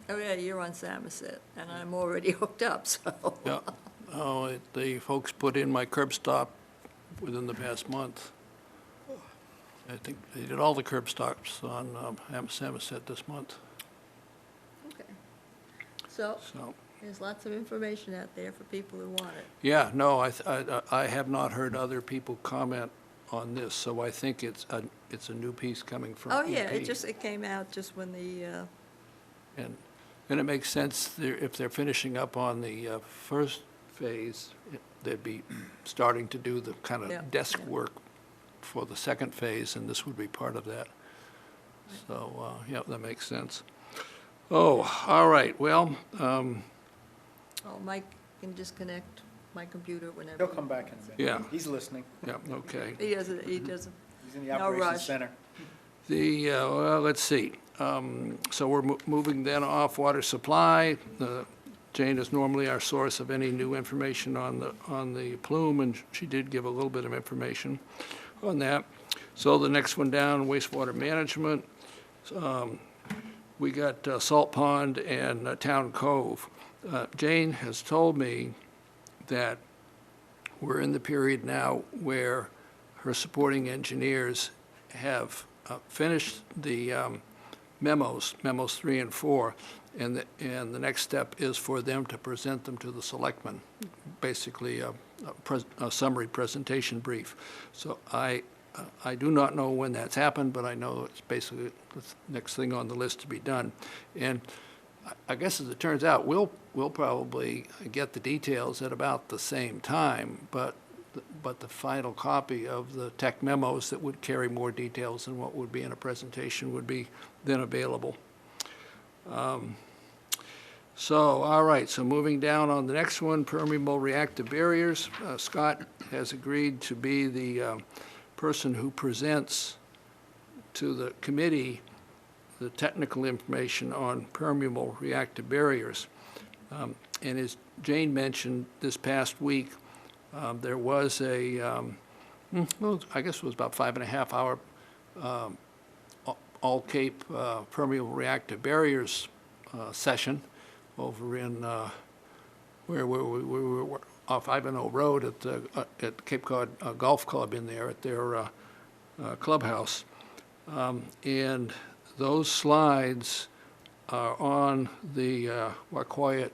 Oh, yeah, you're on Samoset, and I'm already hooked up, so. yeah. Oh, the folks put in my curb stop within the past month. I think they did all the curb stops on Samoset this month, Okay. So, so. there's lots of information out there for people who want it. Yeah, no, I have not heard other people comment on this, so I think it's a new piece coming from Oh, yeah, EP. it came out just when the, And it makes sense, if they're finishing up on the first phase, they'd be starting to do the kind Yeah, of desk yeah. work for the second phase, and this would be part of that. So, yeah, that makes sense. Oh, all right, well, oh, Mike can disconnect my computer whenever. He'll come back in a bit. Yeah. He's listening. yeah, okay. He doesn't, He's in the No operations rush. center. Well, let's see. So we're moving then off water supply. Jane is normally our source of any new information on the plume, and she did give a little bit of information on that. So the next one down, wastewater management. We got Salt Pond and Town Cove. Jane has told me that we're in the period now where her supporting engineers have finished the memos 3 and 4, and the next step is for them to present them to the selectmen, basically a summary presentation brief. So I do not know when that's happened, but I know it's basically the next thing on the list to be done. And I guess as it turns out, we'll probably get the details at about the same time, but the final copy of the tech memos that would carry more details than what would be in a presentation would be then available. So, all right, so moving down on the next one, permeable reactive barriers. Scott has agreed to be the person who presents to the committee the technical information on permeable reactive barriers. And as Jane mentioned, this past week, there was a, well, I guess it was about 5.5 hour all Cape permeable reactive barriers session over in, where we were off Ivanhoe Road at Cape Cod Golf Club in there at their clubhouse. And those slides are on the Wauquiat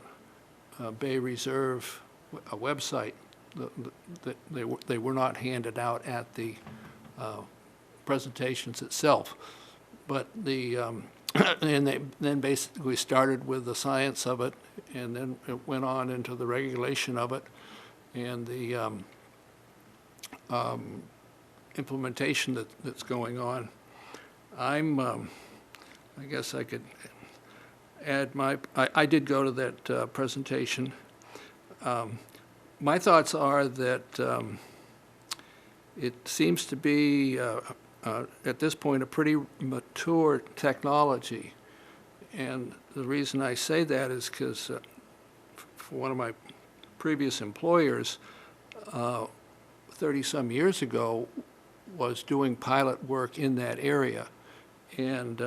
Bay Reserve website. They were not handed out at the presentations itself. But the, and they then basically started with the science of it, and then it went on into the regulation of it, and the implementation that's going on. I guess I could add I did go to that presentation. My thoughts are that it seems to be, at this point, a pretty mature technology. And the reason I say that is because for one of my previous employers, 30-some years ago, was doing pilot work in that area. And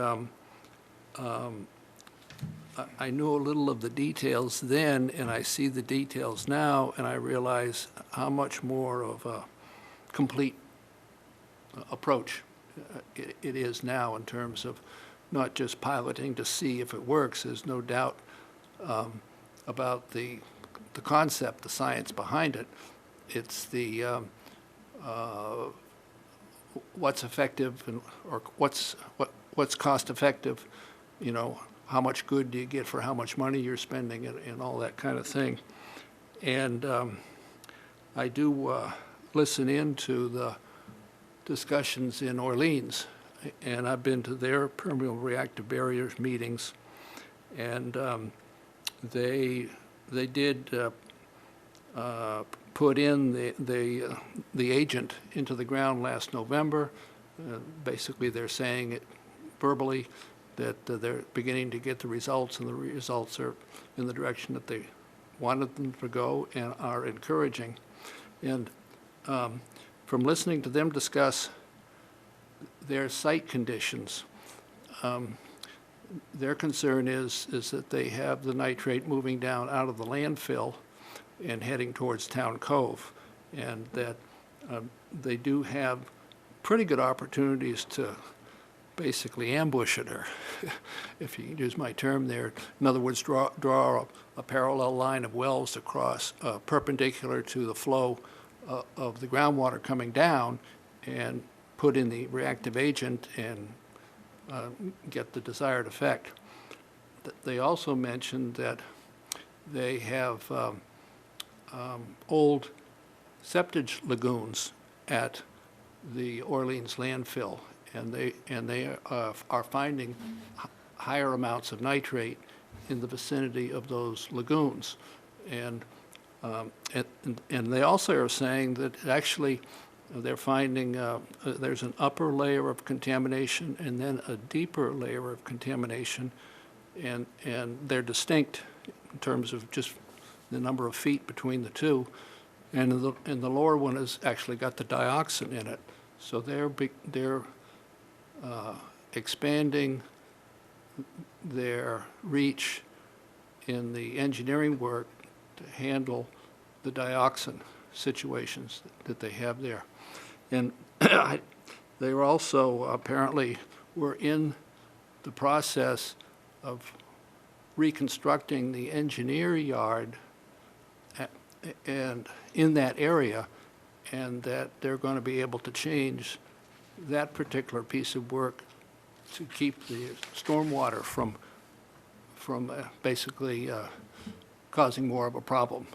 I knew a little of the details then, and I see the details now, and I realize how much more of a complete approach it is now in terms of not just piloting to see if it works. There's no doubt about the concept, the science behind it. It's the what's effective and or what's cost effective, you know, how much good do you get for how much money you're spending and all that kind of thing. And I do listen in to the discussions in Orleans, and I've been to their permeable reactive barriers meetings, and they did put in the agent into the ground last November. Basically, they're saying it verbally that they're beginning to get the results, and the results are in the direction that they wanted them to go and are encouraging. And from listening to them discuss their site conditions, their concern is that they have the nitrate moving down out of the landfill and heading towards Town Cove, and that they do have pretty good opportunities to basically ambush it, or if you use my term there, in other words, draw a parallel line of wells across perpendicular to the flow of the groundwater coming down, and put in the reactive agent and get the desired effect. They also mentioned that they have old septage lagoons at the Orleans landfill, and they are finding higher amounts of nitrate in the vicinity of those lagoons, and they also are saying that actually they're finding there's an upper layer of contamination and then a deeper layer of contamination, and they're distinct in terms of just the number of feet between the two, and the lower one has actually got the dioxin in it. So they're expanding their reach in the engineering work to handle the dioxin situations that they have there. And they were also apparently were in the process of reconstructing the engineer yard and in that area, and that they're going to be able to change that particular piece of work to keep the stormwater from basically causing more of a problem.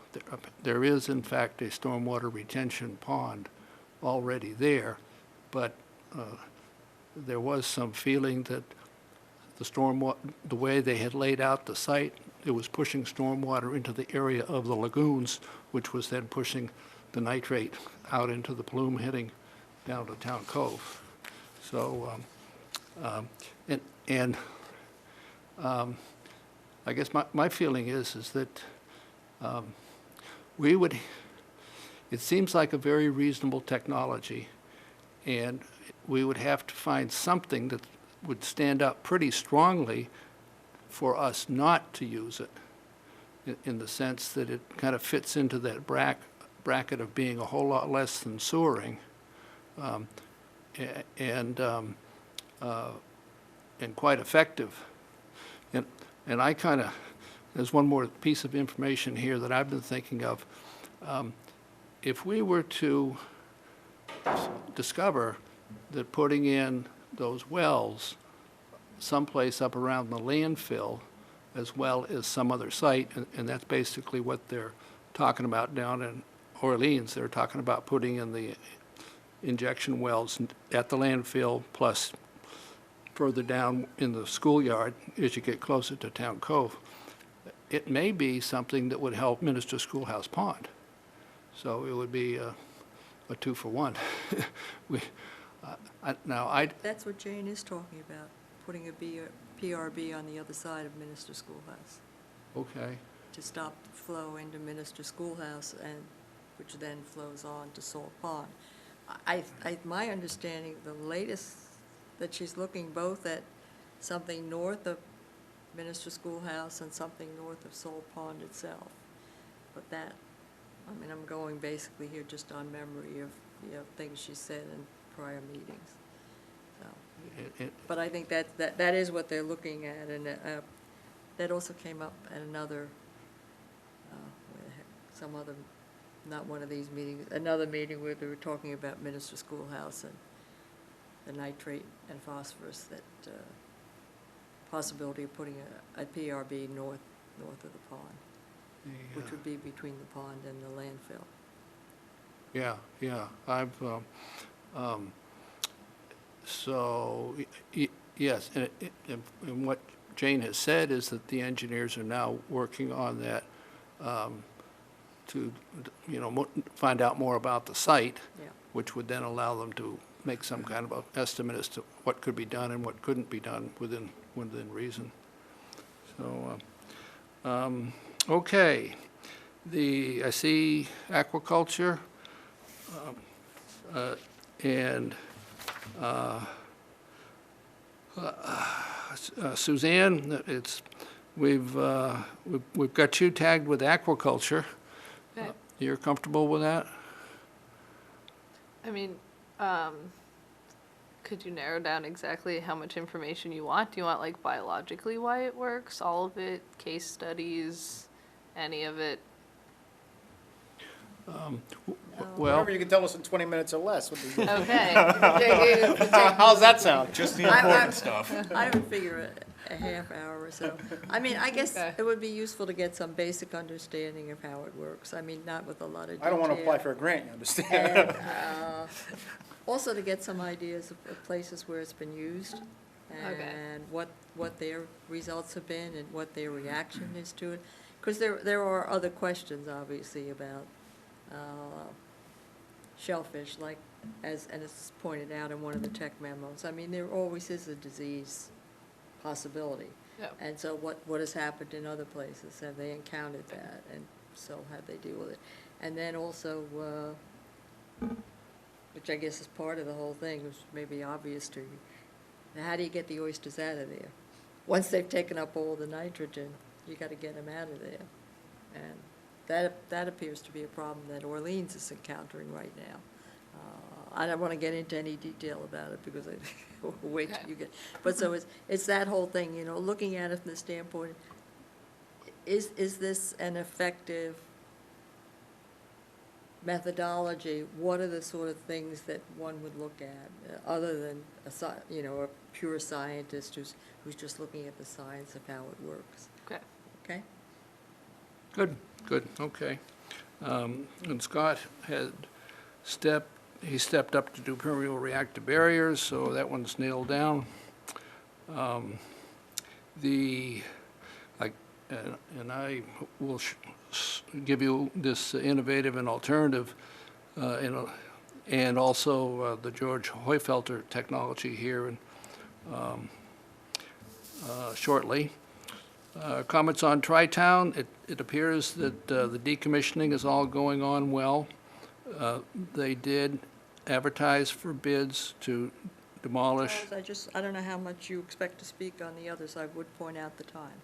There is, in fact, a stormwater retention pond already there, but there was some feeling that the way they had laid out the site it was pushing stormwater into the area of the lagoons, which was then pushing the nitrate out into the plume heading down to Town Cove. So, I guess my feeling is that we would, it seems like a very reasonable technology, and we would have to find something that would stand up pretty strongly for us not to use it, in the sense that it kind of fits into that bracket of being a whole lot less than sewering, and quite effective. And I kind of, there's one more piece of information here that I've been thinking of. If we were to discover that putting in those wells someplace up around the landfill, as well as some other site, and that's basically what they're talking about down in Orleans. They're talking about putting in the injection wells at the landfill, plus further down in the schoolyard as you get closer to Town Cove. It may be something that would help Minister Schoolhouse Pond. So it would be a 2-for-1. That's what Jane is talking about, putting a PRB on the other side of Minister Schoolhouse Okay, to stop the flow into Minister Schoolhouse, and which then flows on to Salt Pond. My understanding, the latest, that she's looking both at something north of Minister Schoolhouse and something north of Salt Pond itself. But that, I mean, I'm going basically here just on memory of, things she said in prior meetings. So, but I think that is what they're looking at, and that also came up at another, where the heck, some other, not one of these meetings, another meeting where they were talking about Minister Schoolhouse and the nitrate and phosphorus, that possibility of putting a PRB north of the pond, which would be between the pond and the landfill. yeah, I've, so, yes, and what Jane has said is that the engineers are now working on that, to, find out more about the site, Yeah. which would then allow them to make some kind of an estimate as to what could be done and what couldn't be done within reason. So, okay. I see aquaculture, and Suzanne, we've got you tagged with aquaculture. Okay. You're comfortable with that? I mean, could you narrow down exactly how much information you want? Do you want like biologically why it works, all of it, case studies, any of it? Well, Whatever you can tell us in 20 minutes or less would be good. Okay. How's that sound? Just the I- important stuff. I would figure a half hour or so. I mean, I guess Okay. it would be useful to get some basic understanding of how it works. I mean, not with a lot of detail. I don't want to apply for a grant, you understand? And also to get some ideas of places where it's been used, Okay. and what their results have been and what their reaction is to it. Because there are other questions, obviously, about shellfish, like, and it's pointed out in one of the tech memos. I mean, there always is a disease possibility. Yep. And so what has happened in other places? Have they encountered that? And so how they deal with it? And then also, which I guess is part of the whole thing, which may be obvious to you, how do you get the oysters out of there? Once they've taken up all the nitrogen, you got to get them out of there. And that appears to be a problem that Orleans is encountering right now. I don't want to get into any detail about it because I wait till you get, but so it's that whole thing, looking at it from the standpoint, is this an effective methodology? What are the sort of things that one would look at, other than a pure scientist who's just looking at the science of how it works? Okay. Okay? Good, okay. And Scott stepped up to do permeable reactive barriers, so that one's nailed down. and I will give you this innovative and alternative, and also the George Heufelter technology here and shortly. Comments on Tri-Town. It appears that the decommissioning is all going on well. They did advertise for bids to demolish. I don't know how much you expect to speak on the others. I would point out the time.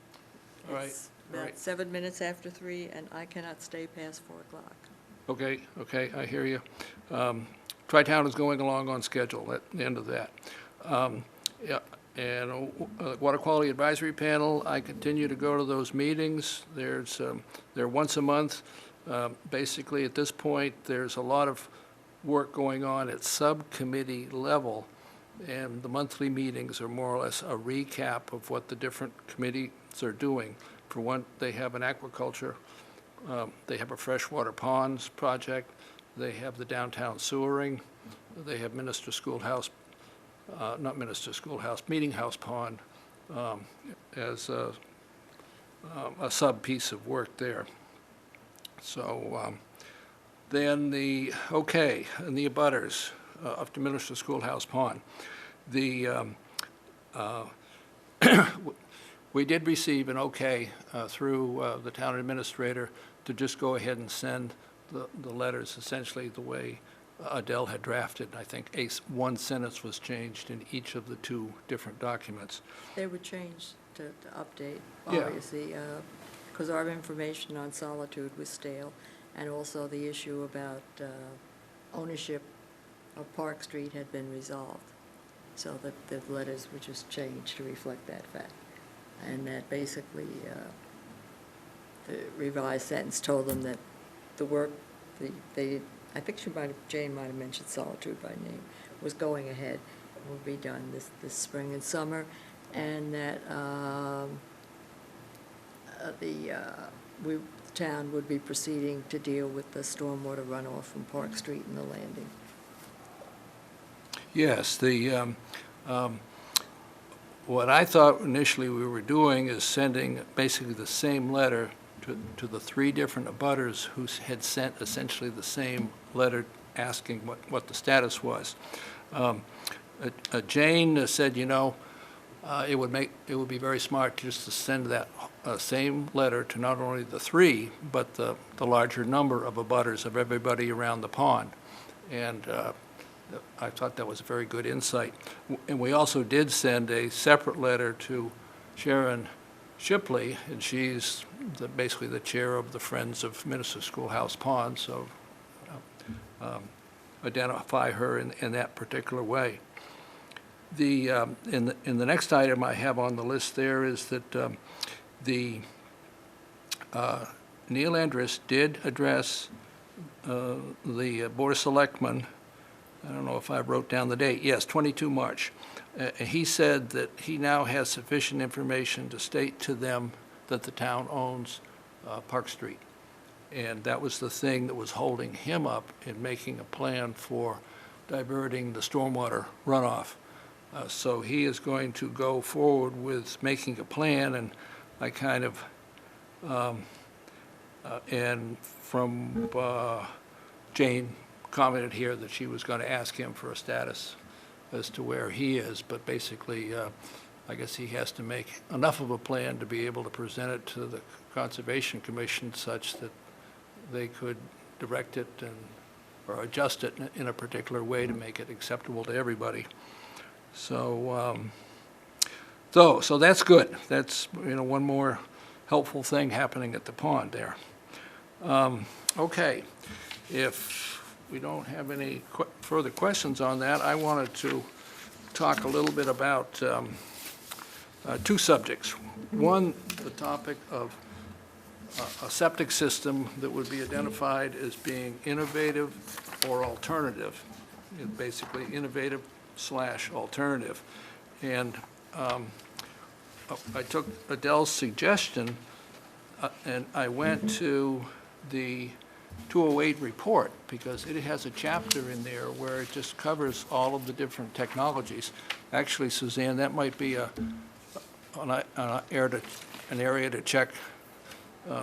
All right, It's all right. about 7 minutes after 3, and I cannot stay past 4 o'clock. Okay, I hear you. Tri-Town is going along on schedule at the end of that. Yeah, and Water Quality Advisory Panel, I continue to go to those meetings. They're once a month. Basically, at this point, there's a lot of work going on at subcommittee level, and the monthly meetings are more or less a recap of what the different committees are doing. For one, they have an aquaculture, they have a freshwater ponds project, they have the downtown sewering, they have Minister Schoolhouse, not Minister Schoolhouse, Meeting House Pond as a sub-piece of work there. So then and the abutters up to Minister Schoolhouse Pond. We did receive an okay through the town administrator to just go ahead and send the letters essentially the way Adele had drafted. I think one sentence was changed in each of the 2 different documents. They would change to update, Yeah. obviously, because our information on Solitude was stale, and also the issue about ownership of Park Street had been resolved. So that the letters were just changed to reflect that fact. And that basically, the revised sentence told them that the work, I think Jane might have mentioned Solitude by name, was going ahead, will be done this spring and summer, and that the town would be proceeding to deal with the stormwater runoff from Park Street and the landing. Yes, what I thought initially we were doing is sending basically the same letter to the 3 different abutters who had sent essentially the same letter asking what the status was. Jane said, it would be very smart just to send that same letter to not only the 3, but the larger number of abutters of everybody around the pond. And I thought that was a very good insight. And we also did send a separate letter to Sharon Shipley, and she's basically the chair of the Friends of Minister Schoolhouse Pond, so identify her in that particular way. In the next item I have on the list there is that Neil Andrus did address the Board of Selectmen. I don't know if I wrote down the date. Yes, 22 March. He said that he now has sufficient information to state to them that the town owns Park Street. And that was the thing that was holding him up in making a plan for diverting the stormwater runoff. So he is going to go forward with making a plan, and I kind of, and from Jane commented here that she was going to ask him for a status as to where he is, but basically, I guess he has to make enough of a plan to be able to present it to the Conservation Commission such that they could direct it or adjust it in a particular way to make it acceptable to everybody. So, so that's good. That's, one more helpful thing happening at the pond there. Okay, if we don't have any further questions on that, I wanted to talk a little bit about 2 subjects. One, the topic of a septic system that would be identified as being innovative or alternative, basically innovative/alternative. And I took Adele's suggestion and I went to the 208 report, because it has a chapter in there where it just covers all of the different technologies. Actually, Suzanne, that might be an area to check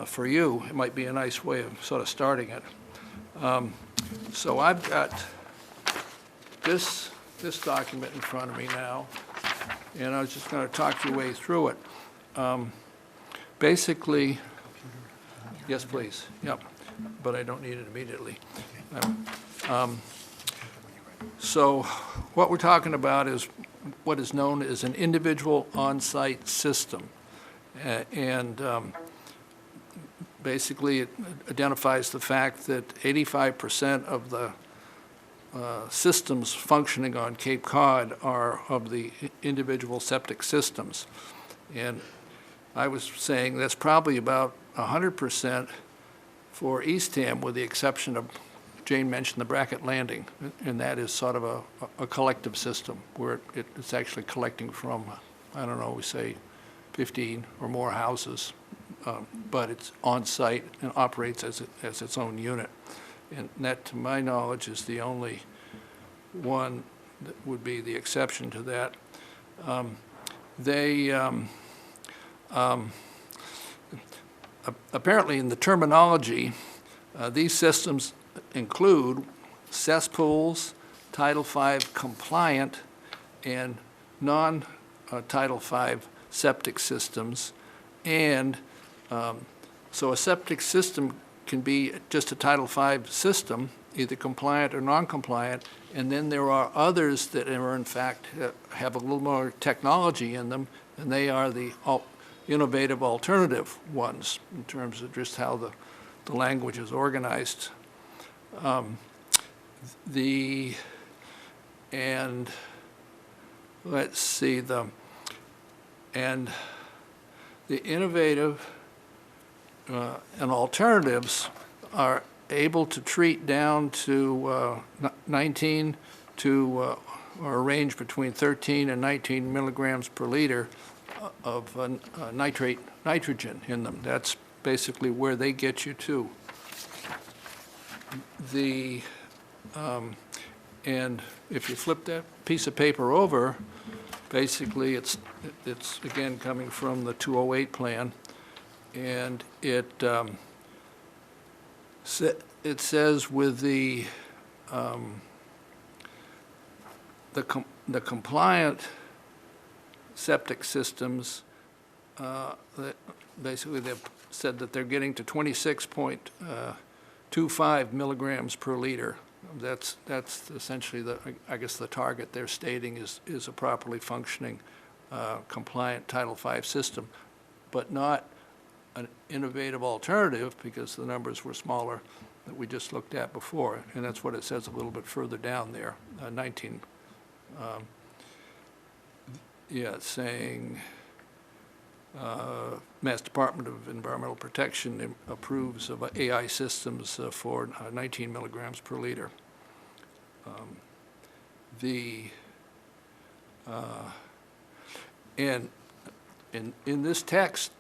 for you, it might be a nice way of sort of starting it. So I've got this document in front of me now, and I was just going to talk your way through it. Basically, yes, please, yep, but I don't need it immediately. So what we're talking about is what is known as an individual on-site system. And basically, it identifies the fact that 85% of the systems functioning on Cape Cod are of the individual septic systems. And I was saying that's probably about 100% for Eastham, with the exception of, Jane mentioned the Brackett Landing, and that is sort of a collective system where it's actually collecting from, I don't know, we say 15 or more houses, but it's on-site and operates as its own unit. And that, to my knowledge, is the only one that would be the exception to that. Apparently, in the terminology, these systems include cesspools, Title V compliant, and non-Title V septic systems. And so a septic system can be just a Title V system, either compliant or non-compliant, and then there are others that are, in fact, have a little more technology in them, and they are the innovative alternative ones in terms of just how the language is organized. And let's see, the innovative and alternatives are able to treat down to 19 to, or a range between 13 and 19 milligrams per liter of nitrogen in them. That's basically where they get you to. And if you flip that piece of paper over, basically it's again coming from the 208 plan, and it says with the compliant septic systems, that basically they've said that they're getting to 26.25 milligrams per liter. That's essentially I guess the target they're stating is a properly functioning compliant Title V system, but not an innovative alternative, because the numbers were smaller that we just looked at before, and that's what it says a little bit further down there, 19. Yeah, it's saying Mass Department of Environmental Protection approves of AI systems for 19 milligrams per liter. And in this text,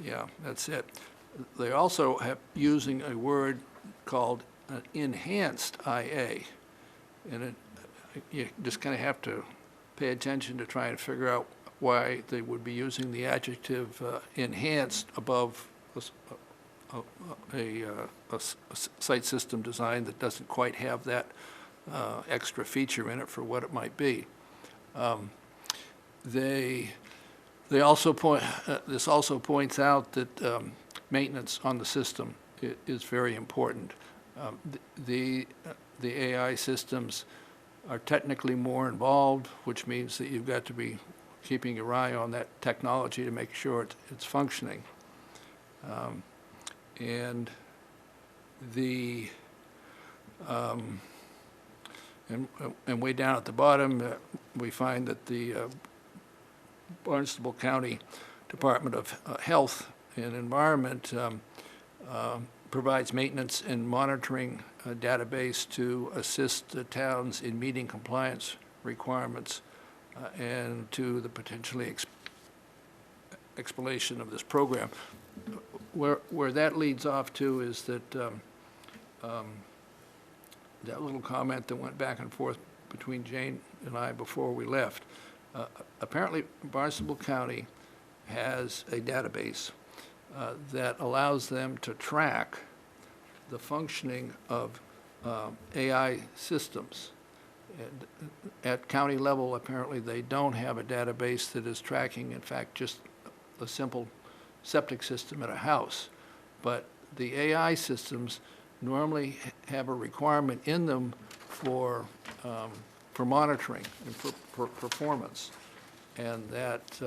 yeah, that's it. They also have using a word called enhanced IA, and you just kind of have to pay attention to try and figure out why they would be using the adjective enhanced above a site system design that doesn't quite have that extra feature in it for what it might be. They also point. This also points out that maintenance on the system is very important. The AI systems are technically more involved, which means that you've got to be keeping your eye on that technology to make sure it's functioning. And way down at the bottom, we find that the Barnstable County Department of Health and Environment provides maintenance and monitoring database to assist the towns in meeting compliance requirements and to the potentially explanation of this program. Where that leads off to is that that little comment that went back and forth between Jane and I before we left. Apparently, Barnstable County has a database, that allows them to track the functioning of AI systems. And at county level, apparently, they don't have a database that is tracking, in fact, just a simple septic system at a house. But the AI systems normally have a requirement in them for monitoring and for performance. And that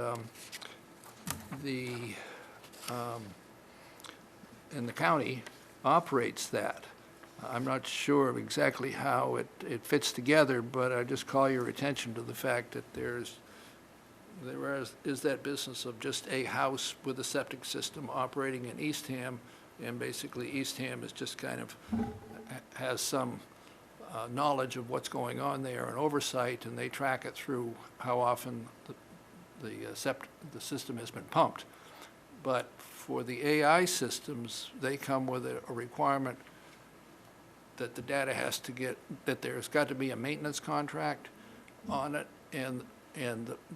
and the county operates that. I'm not sure of exactly how it fits together, but I just call your attention to the fact that there is that business of just a house with a septic system operating in Eastham, and basically Eastham is just kind of has some knowledge of what's going on there and oversight, and they track it through how often the system has been pumped. But for the AI systems, they come with a requirement that the data has to get, that there's got to be a maintenance contract on it, and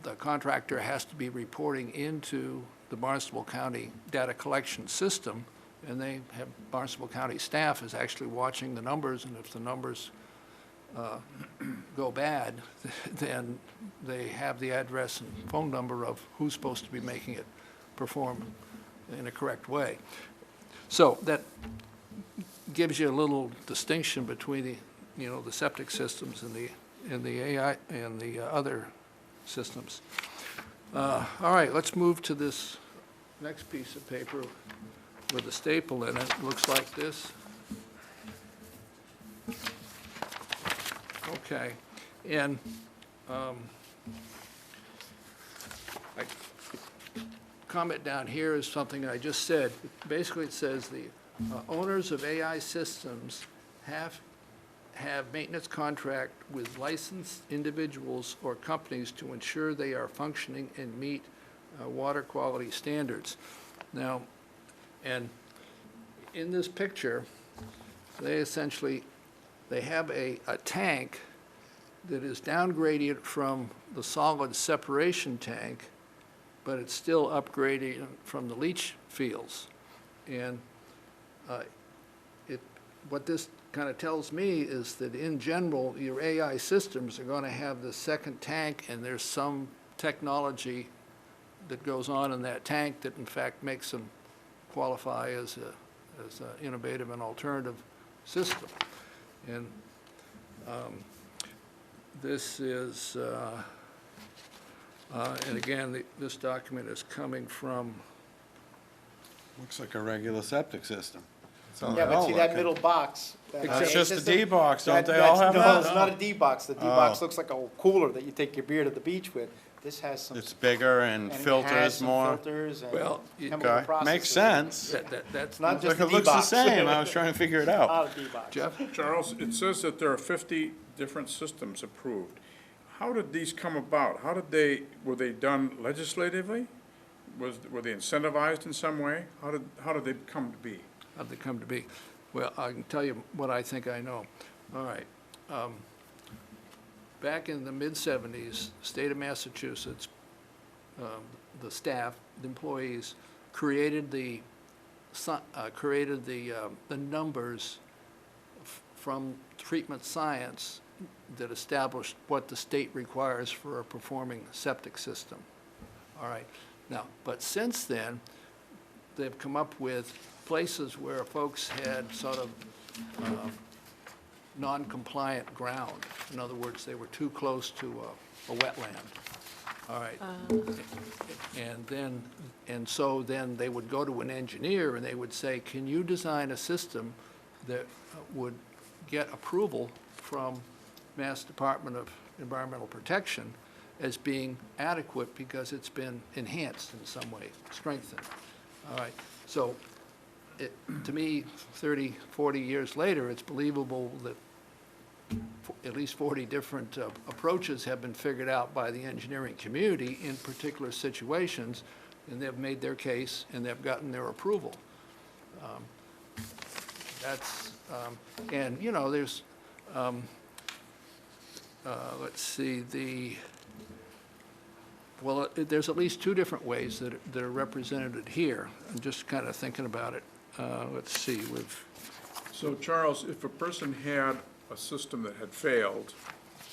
the contractor has to be reporting into the Barnstable County data collection system, and they have, Barnstable County staff is actually watching the numbers, and if the numbers go bad, then they have the address and phone number of who's supposed to be making it perform in a correct way. So that gives you a little distinction between the septic systems and the AI and the other systems. All right, let's move to this next piece of paper with a staple in it. Looks like this. Okay, and comment down here is something I just said. Basically, it says the owners of AI systems have maintenance contract with licensed individuals or companies to ensure they are functioning and meet water quality standards. Now, and in this picture, they have a tank that is downgraded from the solid separation tank, but it's still upgraded from the leach fields. And what this kind of tells me is that in general, your AI systems are going to have the second tank, and there's some technology that goes on in that tank that in fact makes them qualify as an innovative and alternative system. And this is, and again, this document is coming from, Looks like a regular septic system. That's all Yeah, they but all see look that like. middle box? That's just a D box, don't they all have No, that? it's not a D box. The D box Oh. looks like a cooler that you take your beer to the beach with. This has some. It's bigger and and it has filters some more. Filters and Well, chemical Okay, processes. makes sense. that's Not Like just it a D looks the box. same, I was trying to figure it out. Not a D box. Jeff? Charles, it says that there are 50 different systems approved. How did these come about? Were they done legislatively? Were they incentivized in some way? How did they come to be? How'd they come to be? Well, I can tell you what I think I know. All right. Back in the mid-'70s, state of Massachusetts, the staff, the employees, created the numbers from treatment science that established what the state requires for a performing septic system. All right. Now, but since then, they've come up with places where folks had sort of non-compliant ground. In other words, they were too close to a wetland. All right. And so then they would go to an engineer and they would say, can you design a system that would get approval from Mass Department of Environmental Protection as being adequate because it's been enhanced in some way, strengthened. All right. So to me, 30, 40 years later, it's believable that at least 40 different approaches have been figured out by the engineering community in particular situations, and they've made their case and they've gotten their approval. And there's, let's see, well, there's at least two different ways that are represented here. I'm just kind of thinking about it. Let's see, So Charles, if a person had a system that had failed,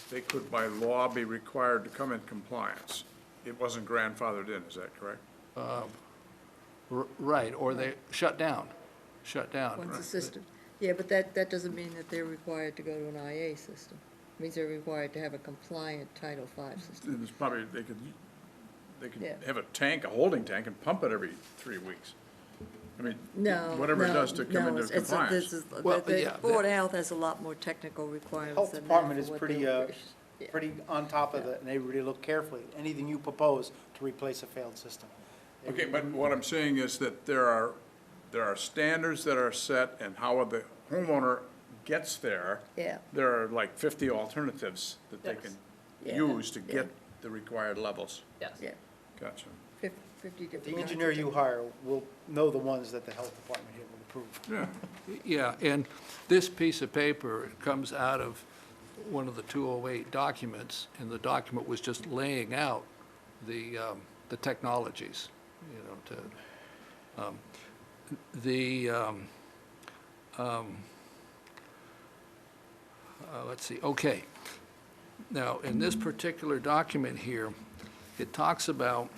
they could by law be required to come in compliance. It wasn't grandfathered in, is that correct? right, or they shut down. Once the system, yeah, but that doesn't mean that they're required to go to an IA system. It means they're required to have a compliant Title V system. It's probably, they could Yeah. have a tank, a holding tank, and pump it every 3 weeks. I mean, No, whatever it no, does to come no, into it's- compliance. this is- Well, the yeah, Board of Health has a lot more technical requirements Health than that Department for is what pretty, they wish. Yeah. pretty on top of it, and they really look carefully. Anything you propose to replace a failed system. They Okay, really- but what I'm saying is that there are standards that are set, and how the homeowner gets there. Yeah. There are like 50 alternatives that they Yes. can Yeah, use to yeah. get the required levels. Yes. Yeah, Gotcha. 50 different. The engineer you hire will know the ones that the health department here will approve. Yeah, Yeah, and this piece of paper comes out of one of the 208 documents, and the document was just laying out the technologies, you know, let's see, okay. Now, in this particular document here, it talks about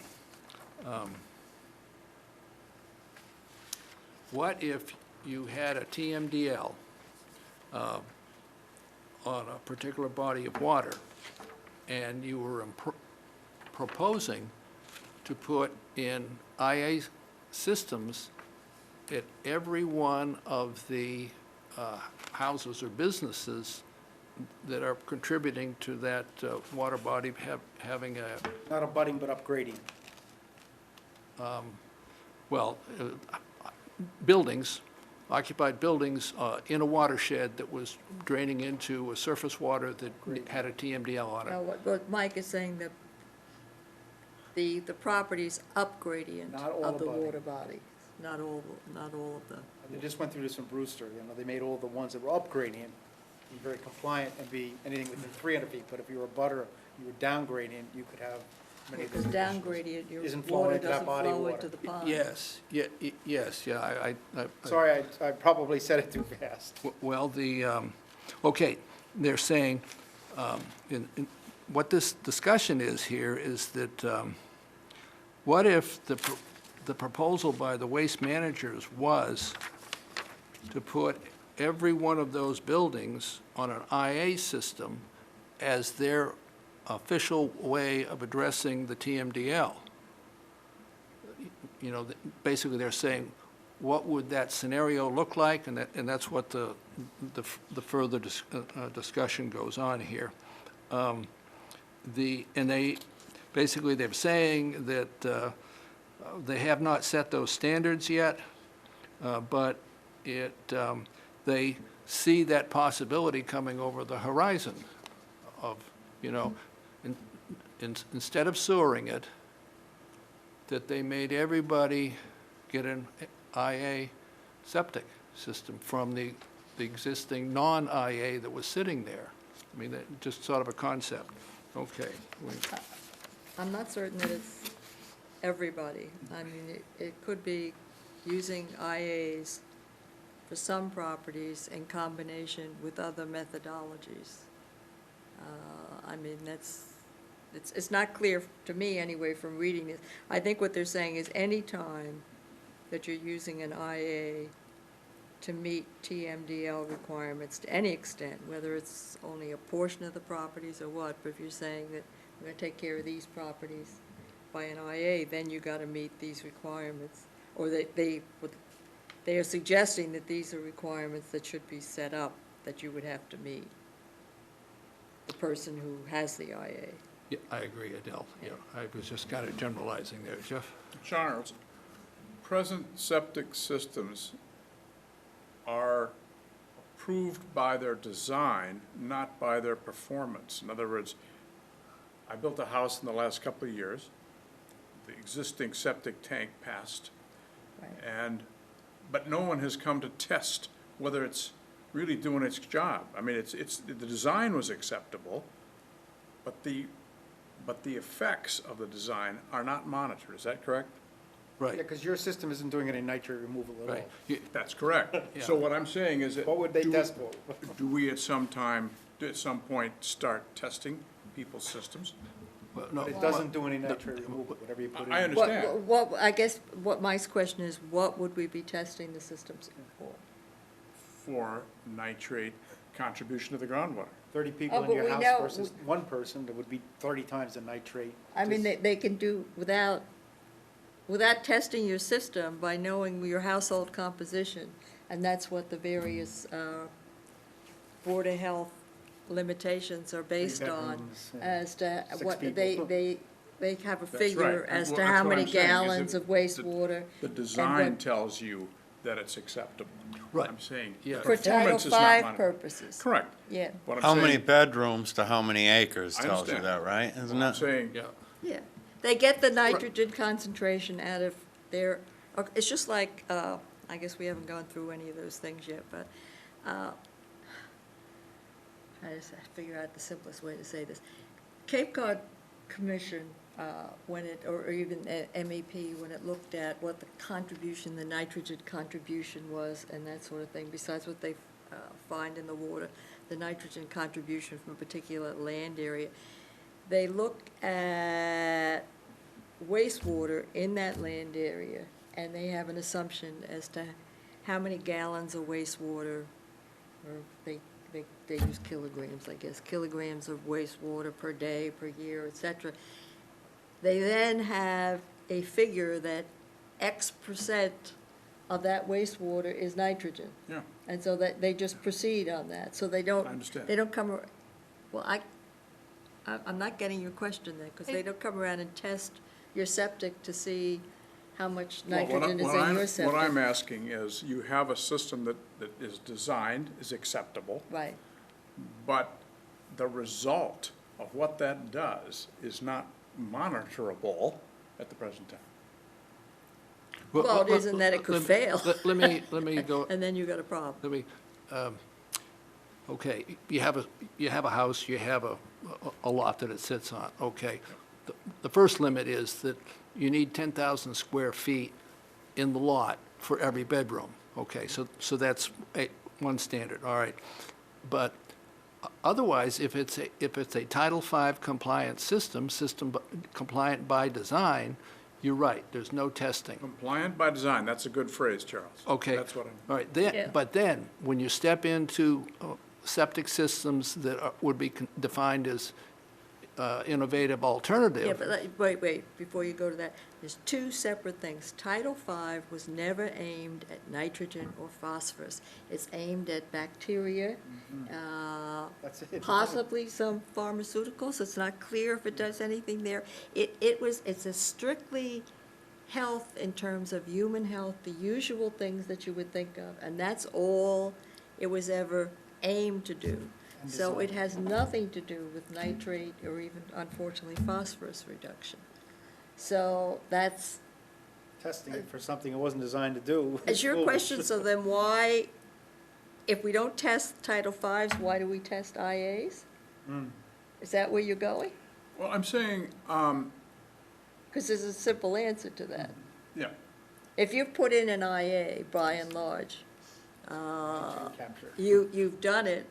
what if you had a TMDL on a particular body of water, and you were proposing to put in IA systems at every one of the houses or businesses that are contributing to that water body having a, Not abutting, but upgrading. well, buildings, occupied buildings in a watershed that was draining into a surface water that had a TMDL on Now, it. what Mike is saying, that the property's up gradient Not all of the abutting. water body, not all of the. They just went through this in Brewster, you know, they made all the ones that were upgrading, be very compliant and be anything within 300 feet, but if you were a butter, you were downgrading, you could have many Because different down issues. gradient, your Isn't flowing water into that doesn't body of flow water. into the pond. Yes, yeah, Sorry, I probably said it too fast. Well, okay, they're saying, what this discussion is here is that, what if the proposal by the waste managers was to put every one of those buildings on an IA system as their official way of addressing the TMDL? You know, basically, they're saying, what would that scenario look like? And that's what the further discussion goes on here. And they, basically, they're saying that they have not set those standards yet, but they see that possibility coming over the horizon of, you know, instead of sewering it, that they made everybody get an IA septic system from the existing non-IA that was sitting there. I mean, just sort of a concept. Okay. I'm not certain that it's everybody. I mean, it could be using IAs for some properties in combination with other methodologies. I mean, it's not clear to me anyway from reading this. I think what they're saying is any time that you're using an IA to meet TMDL requirements to any extent, whether it's only a portion of the properties or what, but if you're saying that we're gonna take care of these properties by an IA, then you gotta meet these requirements. Or they are suggesting that these are requirements that should be set up, that you would have to meet, the person who has the IA. Yeah, I agree, Adele. Yeah, I was just kind of generalizing there. Jeff? Charles, present septic systems are approved by their design, not by their performance. In other words, I built a house in the last couple of years. The existing septic tank passed, Right. but no one has come to test whether it's really doing its job. I mean, the design was acceptable, but the but the effects of the design are not monitored, is that correct? Yeah, Right, because your system isn't doing any nitrate removal at all. right. You- That's correct. So Yeah. what I'm saying is that. What would they do- test for? Do we at some point, start testing people's systems? well, no, It doesn't do any nitrate removal, whatever you put in. I understand. I guess what Mike's question is, what would we be testing the systems for? For nitrate contribution to the groundwater. 30 Oh, people in but your we house know- versus one person, that would be 30 times the nitrate. I mean, Just- they can do without testing your system by knowing your household composition, and that's what the various Board of Health limitations are based on, bedrooms, yeah. as to 6 what, people. they have a That's figure right. as Well, to that's how what many I'm saying, is gallons that of wastewater. The design tells you that it's acceptable. Right. I'm saying Yeah. For Title performance is not V monitored. purposes. Correct. Yeah, What I'm How many saying- bedrooms to how many acres I tells you understand. that, right? Isn't I'm it? saying, yeah, yeah. They get the nitrogen concentration out of their, it's just like, I guess we haven't gone through any of those things yet, but, I just have to figure out the simplest way to say this. Cape Cod Commission, when it, or even MEP, when it looked at what the contribution, the nitrogen contribution was and that sort of thing, besides what they find in the water, the nitrogen contribution from a particular land area, they look at wastewater in that land area, and they have an assumption as to how many gallons of wastewater, or they use kilograms, I guess, kilograms of wastewater per day, per year, et cetera. They then have a figure that X percent of that wastewater is nitrogen. yeah, And so that, they just proceed on that, so they don't. I understand. They don't come, well, I'm not getting your question then, because they don't come around and test your septic to see how much Well, what I- nitrogen is what in I'm- your septic. What I'm asking is, you have a system that is designed, is acceptable, Right, but the result of what that does is not monitorable at the present time. Well, it isn't that it could fail. Let me go, and then you got a problem. let me, okay, you have a house, you have a lot that it sits on, okay. The first limit is that you need 10,000 square feet in the lot for every bedroom, okay, so that's one standard, all right. But otherwise, if it's a Title V compliant system compliant by design, you're right, there's no testing. Compliant by design, that's a good phrase, Charles. Okay. That's what I'm, All right, Yeah. but then, when you step into septic systems that would be defined as innovative Yeah, alternative. but wait, before you go to that, there's two separate things. Title V was never aimed at nitrogen or phosphorus. It's aimed at bacteria, That's it. possibly some pharmaceuticals. It's not clear if it does anything there. It's a strictly health in terms of human health, the usual things that you would think of, and that's all it was ever aimed to do. And So it design. has nothing to do with nitrate or even, unfortunately, phosphorus reduction. So that's, Testing it for something it wasn't designed to do. it's is your foolish. question, so then why, if we don't test Title Vs, why do we test IAs? Mm. Is that where you're going? well, I'm saying, Because there's a simple answer to that. yeah, If you put in an IA, by and large, Capture. you've done it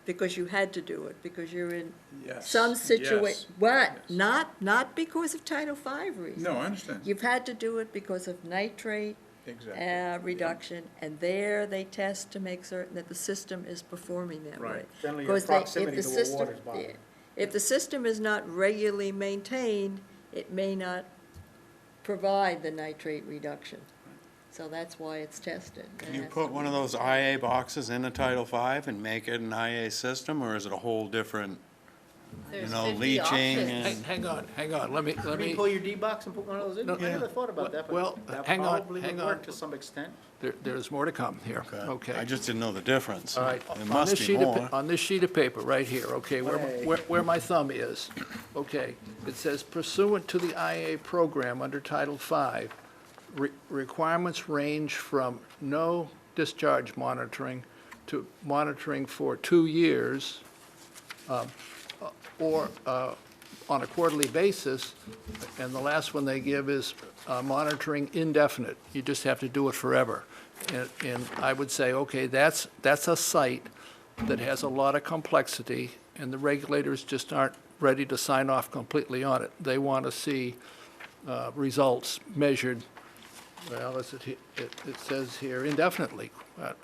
because you had to do it, because you're in yes. some yes, situation. What? yes. Not because of Title V reasons. No, I understand, You've had to do it because of nitrate exactly. reduction, and there they test to make certain that the system is performing that way. Right. Generally, your Because they- if proximity the to a system- water's body. yeah. If the system is not regularly maintained, it may not provide the nitrate reduction. So that's why it's tested. Can you put one of those IA boxes in a Title V and make it an IA system, or is it a whole different, There's know, 50 leaching options. and- Hang on, let me, Can you pull your D-box and put one of those in? No, I never thought about that, well, but that hang on, probably hang would on. work to some extent. there's more to come here, okay. I just didn't know the difference. All right. There on must this be sheet of more. On this sheet of paper, right here, okay, Hey. where my thumb is, okay, it says pursuant to the IA program under Title V, requirements range from no discharge monitoring to monitoring for 2 years, or on a quarterly basis, and the last one they give is monitoring indefinite. You just have to do it forever. And I would say, okay, that's a site that has a lot of complexity, and the regulators just aren't ready to sign off completely on it. They want to see results measured, well, it says here indefinitely. And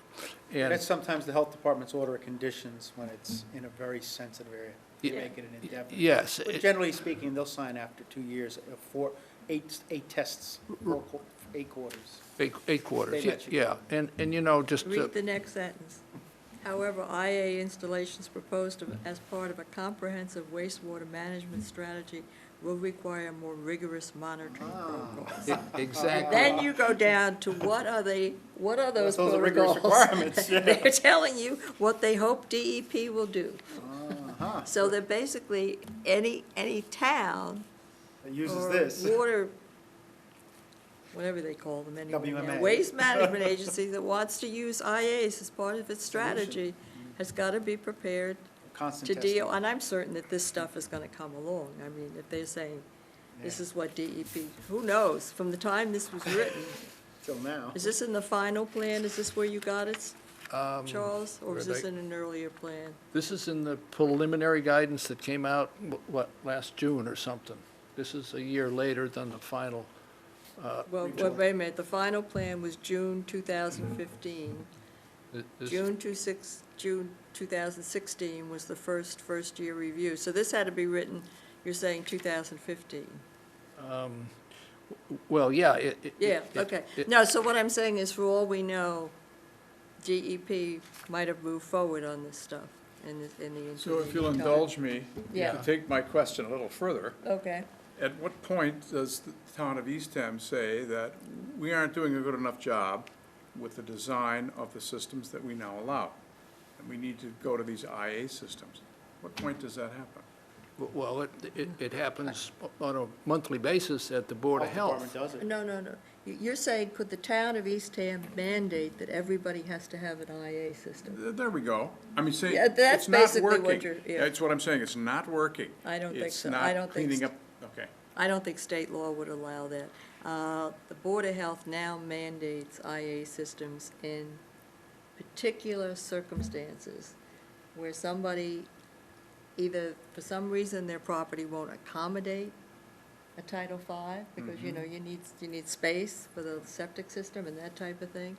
And that's sometimes the health department's order of conditions when it's in a very sensitive area. They Yeah. make it an indefinite. yes, But generally speaking, they'll sign after 2 years, eight tests, 8 quarters. eight quarters, They let you yeah. And you know, just to. Read the next sentence. However, IA installations proposed as part of a comprehensive wastewater management strategy will require more rigorous monitoring protocols. Exactly. Then you go down to what are those Those are rigorous protocols? requirements, yeah. They're telling you what they hope DEP will do. Uh-huh. So that basically, any town It uses or this. water, whatever they call them anyway, now, WMA. waste management agency that wants to use IAs as part of its strategy has got to be prepared Constant to testing. deal, and I'm certain that this stuff is gonna come along. I mean, if they're saying, this Yeah. is what DEP, who knows, from the time this was written, Till now. is this in the final plan? Is this where you got it, Charles? Or was where'd this I- in an earlier plan? This is in the preliminary guidance that came out, last June or something. This is a year later than the final. Well, wait a minute, the final plan was June 2015. This- June 2016 was the first-year review. So this had to be written, you're saying 2015? Well, yeah. Yeah, okay. No, so what I'm saying is, for all we know, DEP might have moved forward on this stuff in the intervening So if you'll time. indulge me Yeah. to take my question a little further, Okay. at what point does the town of Eastham say that we aren't doing a good enough job with the design of the systems that we now allow? And we need to go to these IA systems. What point does that happen? Well, it happens on a monthly basis at the Board of Health Health. department does it. No. You're saying, could the town of Eastham mandate that everybody has to have an IA system? There we go. I mean, say, Yeah, that's it's not basically what working. you're- yeah. That's what I'm saying, it's not working. I don't think so. It's I not don't think cleaning so. up, okay. I don't think state law would allow that. The Board of Health now mandates IA systems in particular circumstances where somebody, either for some reason their property won't accommodate a Title V, because, you know, you need space for the septic system and that type of thing.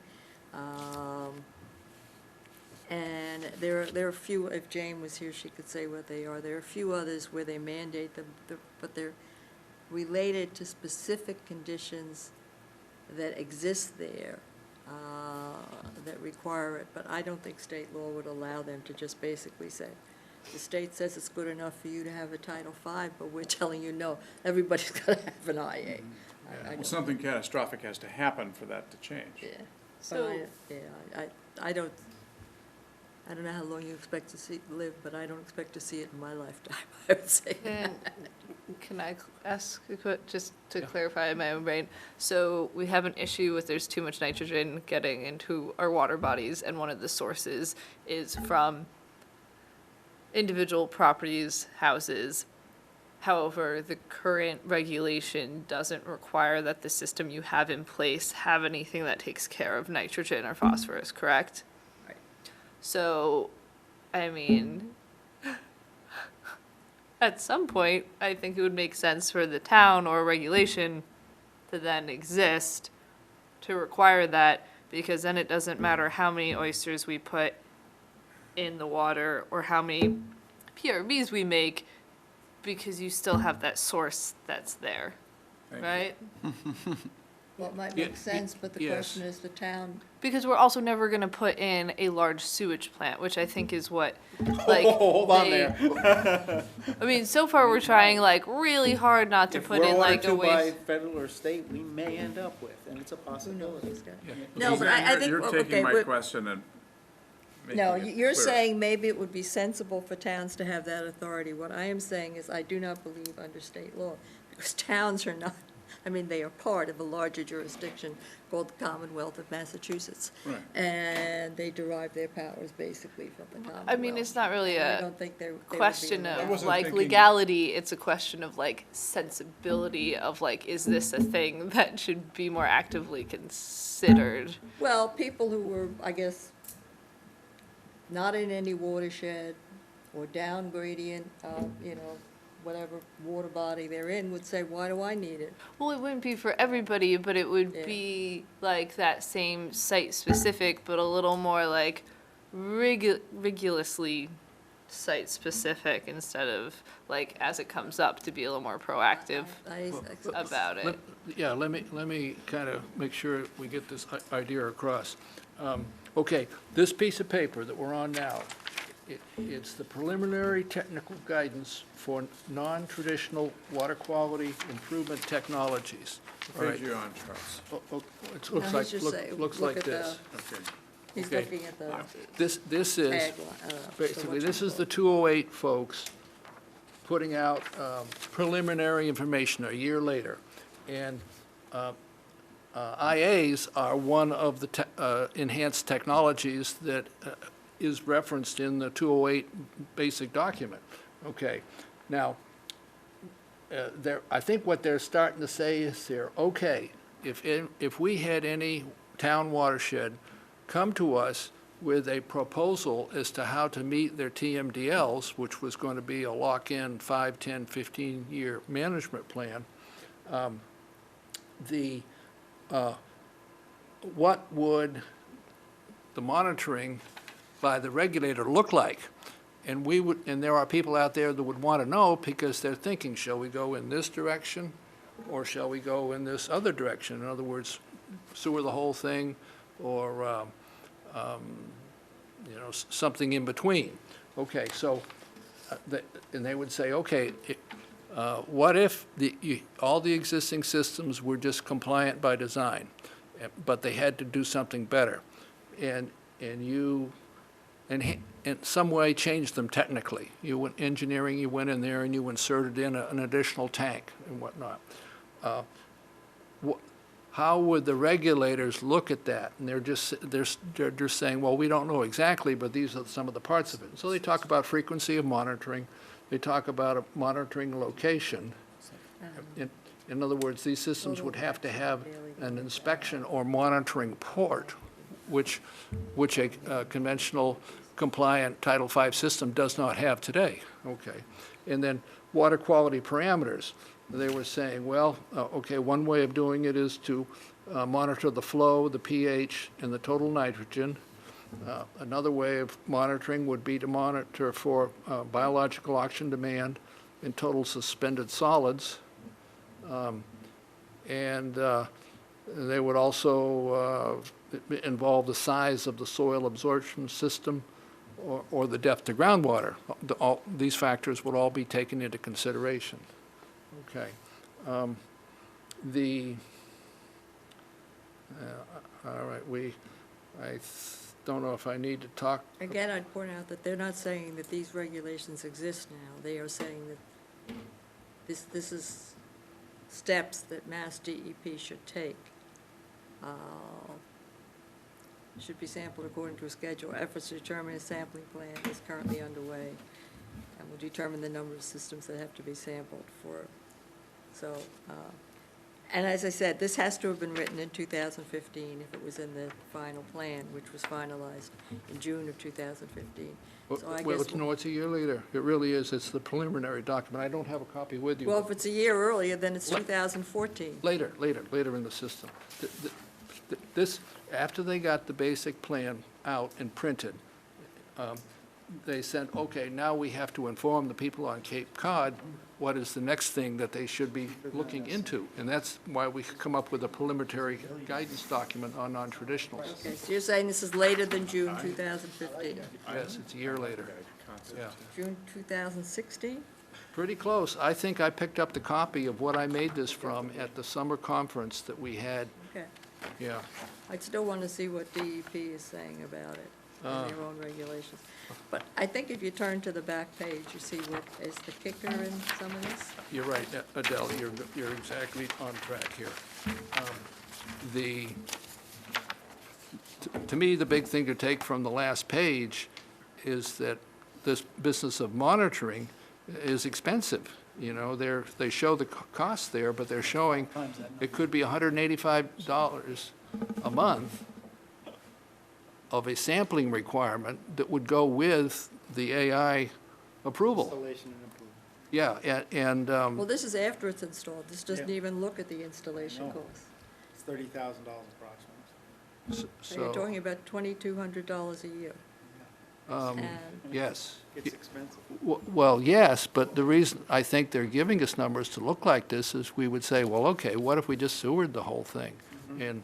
And there are a few, if Jane was here, she could say what they are. There are a few others where they mandate them, but they're related to specific conditions that exist there, that require it. But I don't think state law would allow them to just basically say, the state says it's good enough for you to have a Title V, but we're telling you, no, everybody's got to have an IA. I Well, don't- something catastrophic has to happen for that to change. Yeah, but So- I don't know how long you expect to live, but I don't expect to see it in my lifetime, I would say. Can I ask a just to Yeah. clarify in my own brain? So we have an issue with there's too much nitrogen getting into our water bodies, and one of the sources is from individual properties, houses. However, the current regulation doesn't require that the system you have in place have anything that takes care of nitrogen or phosphorus, correct? Right. So, I mean, at some point, I think it would make sense for the town or regulation to then exist to require that, because then it doesn't matter how many oysters we put in the water or how many PRBs we make, because you still have that source that's there, Thank you. right? Well, it might Yeah, make sense, but the yes. question is, the town, Because we're also never gonna put in a large sewage plant, which I think is what, like. Hold on they- there. I mean, so far we're trying like really hard not to If put we're in ordered like a to by waste. federal or state, we may end up with, and it's a who knows? possibility. Yeah. No, but I think, You're okay, taking my but- question and making No, it you're clearer. saying maybe it would be sensible for towns to have that authority. What I am saying is I do not believe under state law, because towns are not I mean, they are part of a larger jurisdiction called the Commonwealth of Massachusetts. Right. And they derive their powers basically from the Commonwealth. I mean, it's not really And I a don't think they would be question allowed. I of wasn't like thinking- legality, it's a question of like sensibility of like, is this a thing that should be more actively considered? Well, people who were, I guess, not in any watershed or down gradient, you know, whatever water body they're in would say, why do I need it? Well, it wouldn't be for everybody, but it would Yeah. be like that same site-specific, but a little more like rigorously site-specific instead of like as it comes up to be a little more proactive about it. Yeah, let me kind of make sure we get this idea across. Okay, this piece of paper that we're on now, it's the preliminary technical guidance for non-traditional water quality improvement technologies. All Page right. you on, Charles. It No, looks he's like, just look- saying, looks look like at this. Okay. He's Okay. looking at the This is, tagline, basically, this is the 208 folks putting out preliminary information a year later. And IAs are one of the enhanced technologies that is referenced in the 208 basic document. Okay, now, I think what they're starting to say is here, okay, if we had any town watershed come to us with a proposal as to how to meet their TMDLs, which was going to be a lock-in 5, 10, 15-year management plan, what would the monitoring by the regulator look like? And there are people out there that would want to know because they're thinking, shall we go in this direction or shall we go in this other direction? In other words, sewer the whole thing or, something in between. Okay, so, and they would say, okay, what if all the existing systems were just compliant by design, but they had to do something better? And you, in some way, changed them technically. You went engineering, you went in there and you inserted in an additional tank and whatnot. How would the regulators look at that? And they're just saying, well, we don't know exactly, but these are some of the parts of it. So they talk about frequency of monitoring. They talk about a monitoring location. In other words, these systems would have to have an inspection or monitoring port, which a conventional compliant Title V system does not have today. Okay. And then water quality parameters. They were saying, well, okay, one way of doing it is to monitor the flow, the pH, and the total nitrogen. Another way of monitoring would be to monitor for biological oxygen demand and total suspended solids. And they would also involve the size of the soil absorption system or the depth to groundwater. These factors would all be taken into consideration. Okay. All right, I don't know if I need to talk. Again, I'd point out that they're not saying that these regulations exist now. They are saying that this is steps that Mass DEP should take. Should be sampled according to a schedule. Efforts to determine a sampling plan is currently underway and will determine the number of systems that have to be sampled for. So, and as I said, this has to have been written in 2015 if it was in the final plan, which was finalized in June of 2015. So I Well, guess, no, it's a year later. It really is. It's the preliminary document. I don't have a copy with you. well, if it's a year earlier, then it's 2014. Later in the system. This, after they got the basic plan out and printed, they said, okay, now we have to inform the people on Cape Cod what is the next thing that they should be looking into. And that's why we come up with a preliminary guidance document on non-traditionals. Okay, so you're saying this is later than June 2015? Yes, it's a year later. Yeah, June 2016? pretty close. I think I picked up the copy of what I made this from at the summer conference that we had. Okay. Yeah. I'd still want to see what DEP is saying about it. and their own regulations. But I think if you turn to the back page, you see what is the kicker in some of this? You're right, Adele, you're exactly on track here. The, to me, the big thing to take from the last page is that this business of monitoring is expensive. You know, they show the cost there, but they're showing it could be $185 a month of a sampling requirement that would go with the AI approval. Installation and improvement. Yeah, and, Well, this is after it's installed. This doesn't Yeah. even look at the installation No. cost. It's $30,000 approximately. So you're talking about $2,200 a year. And yes. It's expensive. Well, yes, but the reason I think they're giving us numbers to look like this is we would say, well, okay, what if we just sewered the whole thing? And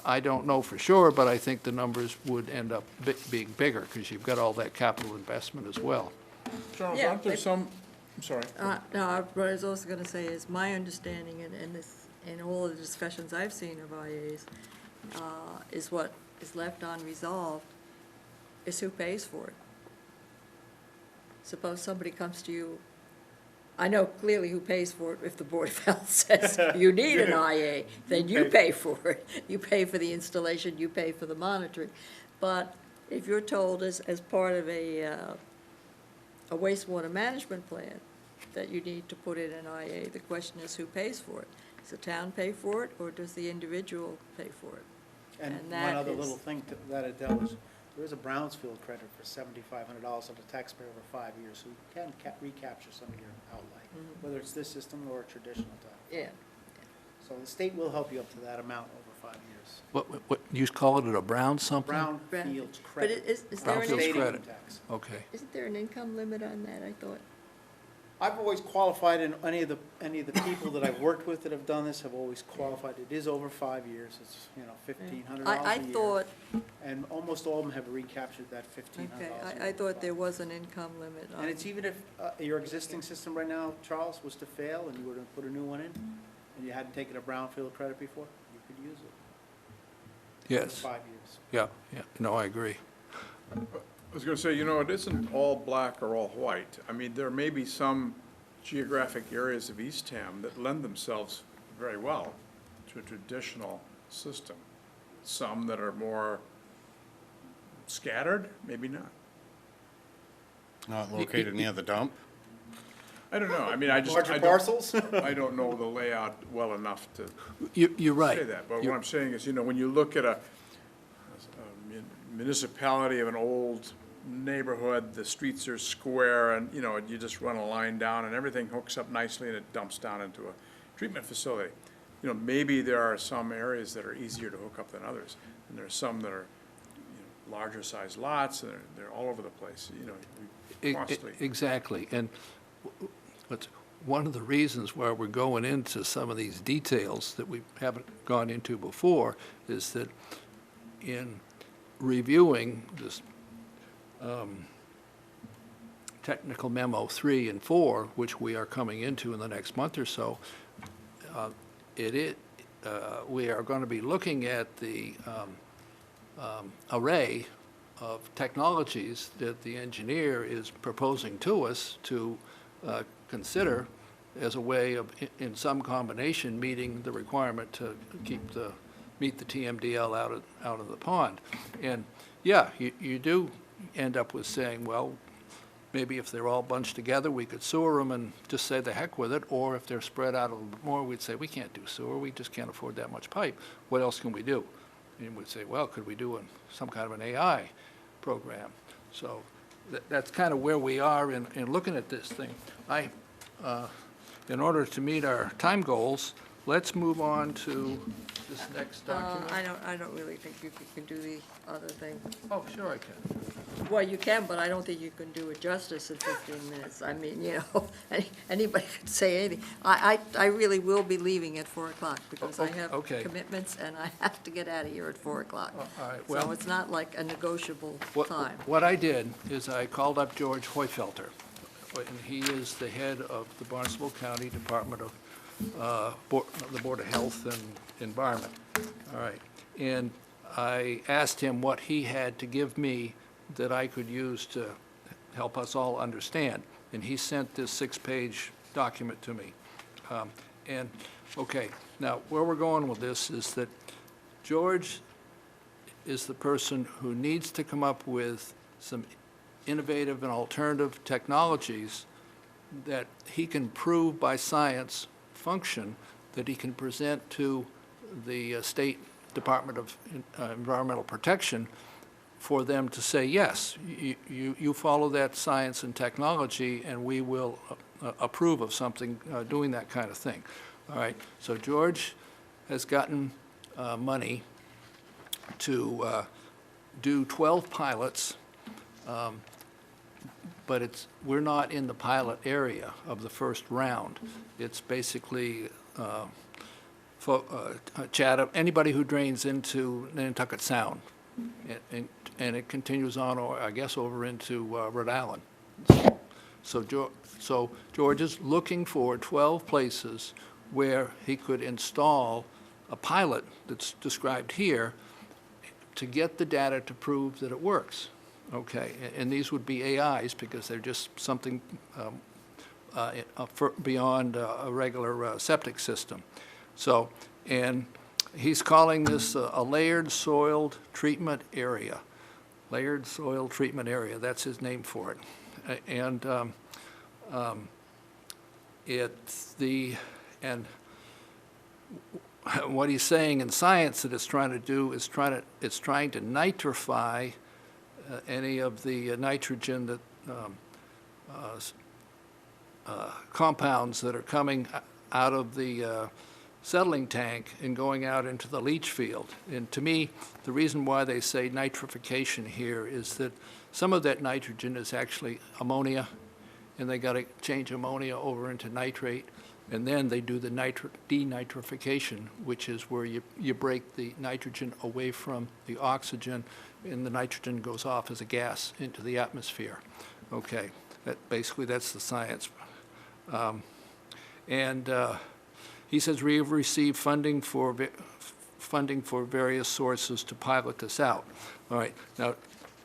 I don't know for sure, but I think the numbers would end up being bigger because you've got all that capital investment as well. Charles, Yeah, aren't there but- some, I'm sorry. No, what I was also going to say is my understanding in this, in all of the discussions I've seen of IAs, is what is left unresolved is who pays for it. Suppose somebody comes to you, I know clearly who pays for it if the Board of Health says you need an IA, then you pay for it. You pay for the installation, you pay for the monitoring. But if you're told as part of a wastewater management plan that you need to put in an IA, the question is who pays for it? Does the town pay for it, or does the individual pay for it? And And one that other is- little thing that Adele is, there is a Brownsfield credit for $7,500 of the taxpayer over 5 years, so you can recapture some of your outlay, whether it's this system or a traditional type. Yeah. So the state will help you up to that amount over 5 years. What, you call it a brown something? Brownfields But credit. is there Brownfields any, State income credit. tax. Okay. isn't there an income limit on that, I thought? I've always qualified, and any of the people that I've worked with that have done this have always qualified. It is over 5 years. It's, $1,500 a year. I thought, And almost all of them have recaptured that $1,500. okay, I thought there was an income limit on. And it's even if your existing system right now, Charles, was to fail and you were to put a new one in, and you hadn't taken a brownfield credit before, you could use it. Yes, 5 years. yeah, no, I agree. I was gonna say, it isn't all black or all white. I mean, there may be some geographic areas of Eastham that lend themselves very well to a traditional system. Some that are more scattered, maybe not. Not located near the dump? I don't know. I mean, I Larger don't, parcels? I don't know the layout well enough to You're right. say that. But what You're- I'm saying is, when you look at a municipality of an old neighborhood, the streets are square, and, you just run a line down, and everything hooks up nicely, and it dumps down into a treatment facility. Maybe there are some areas that are easier to hook up than others, and there are some that are, larger sized lots, and they're all over the place, costly. Exactly, and what's, one of the reasons why we're going into some of these details that we haven't gone into before is that in reviewing this technical memo 3 and 4, which we are coming into in the next month or so, we are going to be looking at the array of technologies that the engineer is proposing to us to consider as a way of, in some combination, meeting the requirement to meet the TMDL out of the pond. And, yeah, you do end up with saying, well, maybe if they're all bunched together, we could sewer them and just say the heck with it, or if they're spread out a little bit more, we'd say, we can't do sewer, we just can't afford that much pipe. What else can we do? And we'd say, well, could we do some kind of an AI program? So that's kind of where we are in looking at this thing. In order to meet our time goals, let's move on to this next document. I don't really think you can do the other thing. Oh, sure I can. Well, you can, but I don't think you can do it justice in 15 minutes. I mean, anybody could say anything. I really will be leaving at 4 o'clock because I have Okay. commitments and I have to get out of here at 4 o'clock. All right, So well, it's not like a negotiable what time. I did is I called up George Hoyfelter, and he is the head of the Barnstable County Department of, the Board of Health and Environment. All right, and I asked him what he had to give me that I could use to help us all understand. And he sent this 6-page document to me. Okay, now, where we're going with this is that George is the person who needs to come up with some innovative and alternative technologies that he can prove by science function, that he can present to the State Department of Environmental Protection for them to say, yes, you follow that science and technology, and we will approve of something doing that kind of thing. All right, so George has gotten money to do 12 pilots, but we're not in the pilot area of the first round. It's basically Chatham, anybody who drains into Nantucket Sound, and it continues on, or I guess, over into Rhode Island. So George is looking for 12 places where he could install a pilot that's described here to get the data to prove that it works. Okay, and these would be AIs because they're just something beyond a regular septic system. So, and he's calling this a layered soil treatment area. Layered soil treatment area, that's his name for it. And what he's saying in science that it's trying to do is it's trying to nitrify any of the nitrogen that compounds that are coming out of the settling tank and going out into the leach field. And to me, the reason why they say nitrification here is that some of that nitrogen is actually ammonia, and they got to change ammonia over into nitrate, and then they do the denitrification, which is where you break the nitrogen away from the oxygen, and the nitrogen goes off as a gas into the atmosphere. Okay, basically that's the science. He says we have received funding for various sources to pilot this out. All right, now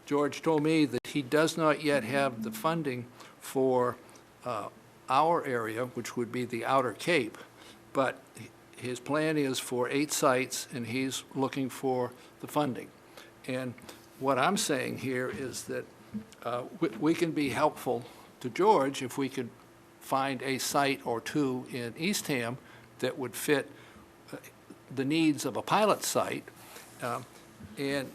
George told me that he does not yet have the funding for our area, which would be the Outer Cape, but his plan is for 8 sites, and he's looking for the funding. And what I'm saying here is that we can be helpful to George if we could find a site or 2 in Eastham that would fit the needs of a pilot site, and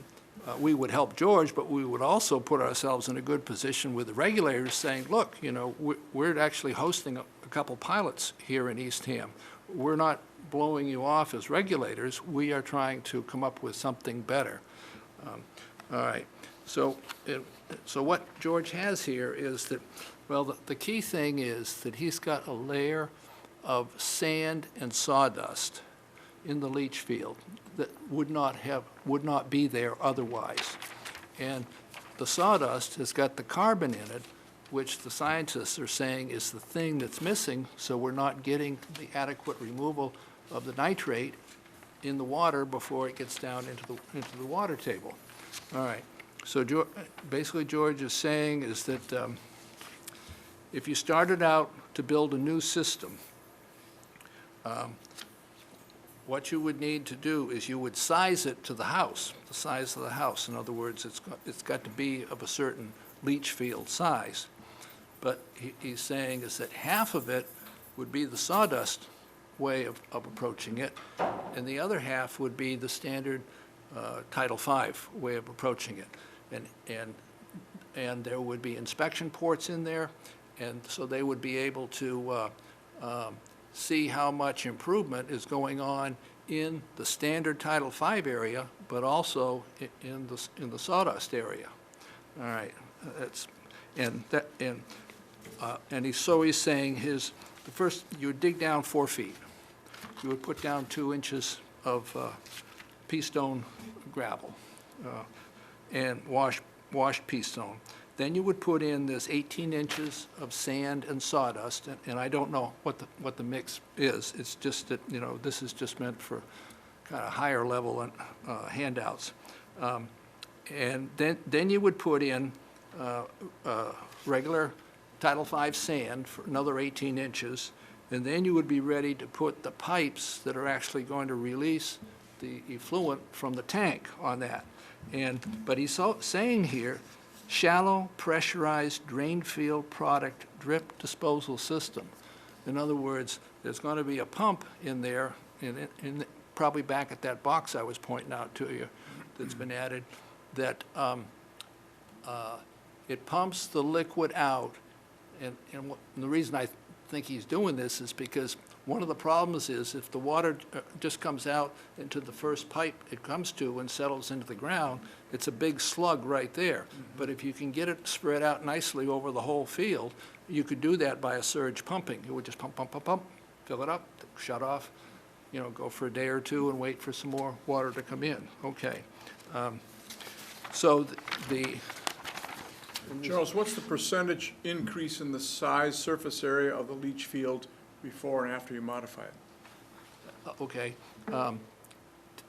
we would help George, but we would also put ourselves in a good position with the regulators saying, look, you know, we're actually hosting a couple pilots here in Eastham. We're not blowing you off as regulators. We are trying to come up with something better. All right. So what George has here is that, well, the key thing is that he's got a layer of sand and sawdust in the leach field that would not be there otherwise. And the sawdust has got the carbon in it, which the scientists are saying is the thing that's missing, so we're not getting the adequate removal of the nitrate in the water before it gets down into the water table. All right. So basically George is saying is that if you started out to build a new system, what you would need to do is you would size it to the house, the size of the house. In other words, it's got to be of a certain leach field size. But he's saying is that half of it would be the sawdust way of approaching it, and the other half would be the standard Title V way of approaching it. And there would be inspection ports in there, and so they would be able to see how much improvement is going on in the standard Title V area, but also in the sawdust area. All right, he's saying the first you would dig down 4 feet. You would put down 2 inches of pea stone gravel and washed pea stone. Then you would put in this 18 inches of sand and sawdust, and I don't know what the mix is. It's just that, you know, this is just meant for kind of higher level handouts. And then you would put in regular Title V sand for another 18 inches, and then you would be ready to put the pipes that are actually going to release the effluent from the tank on that. But he's saying here, shallow pressurized drain field product drip disposal system. In other words, there's going to be a pump in there, probably back at that box I was pointing out to you, that's been added, that it pumps the liquid out. And the reason I think he's doing this is because one of the problems is if the water just comes out into the first pipe it comes to and settles into the ground, it's a big slug right there. But if you can get it spread out nicely over the whole field, you could do that by a surge pumping. You would just pump, pump, pump, pump, fill it up, shut off, go for a day or two and wait for some more water to come in. Okay. So Charles, what's the percentage increase in the size, surface area of the leach field before and after you modify it? Okay.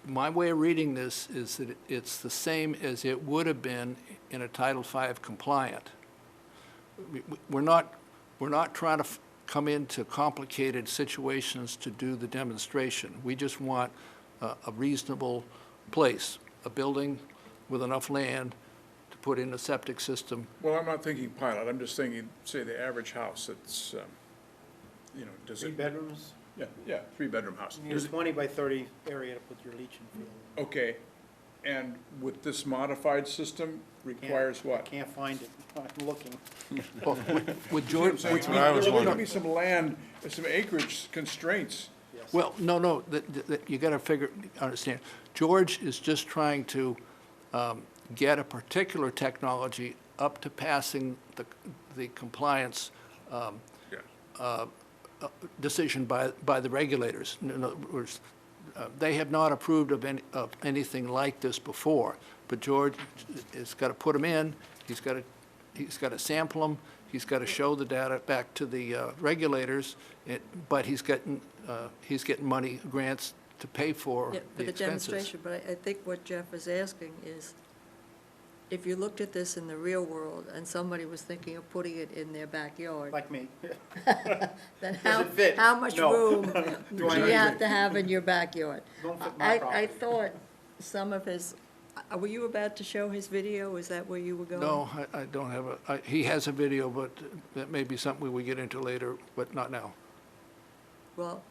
My way of reading this is that it's the same as it would have been in a Title V compliant. We're not trying to come into complicated situations to do the demonstration. We just want a reasonable place, a building with enough land to put in a septic system. Well, I'm not thinking pilot, I'm just thinking, say, the average house that's, does Three it? bedrooms, Yeah, three-bedroom house. you need a 20 by 30 area to put your leaching field. Okay, and with this modified system requires I what? can't find it, I'm looking. Well, with George, So what I was There wondering. would be some land, some acreage constraints. Yes. well, no, you got to understand. George is just trying to get a particular technology up to passing the compliance Yeah. decision by the regulators. In other words, they have not approved of anything like this before, but George has got to put them in, he's got to sample them, he's got to show the data back to the regulators, but he's getting money, grants to pay for Yeah, the for the expenses. demonstration, but I think what Jeff is asking is, if you looked at this in the real world and somebody was thinking of putting it in their backyard, Like me. then Does it fit? how much No. room Do I do you need have it? to have in your backyard? Don't fit my I property. thought some of his, were you about to show his video? Is that where you were going? No, I don't have he has a video, but that may be something we would get into later, but not now. Well,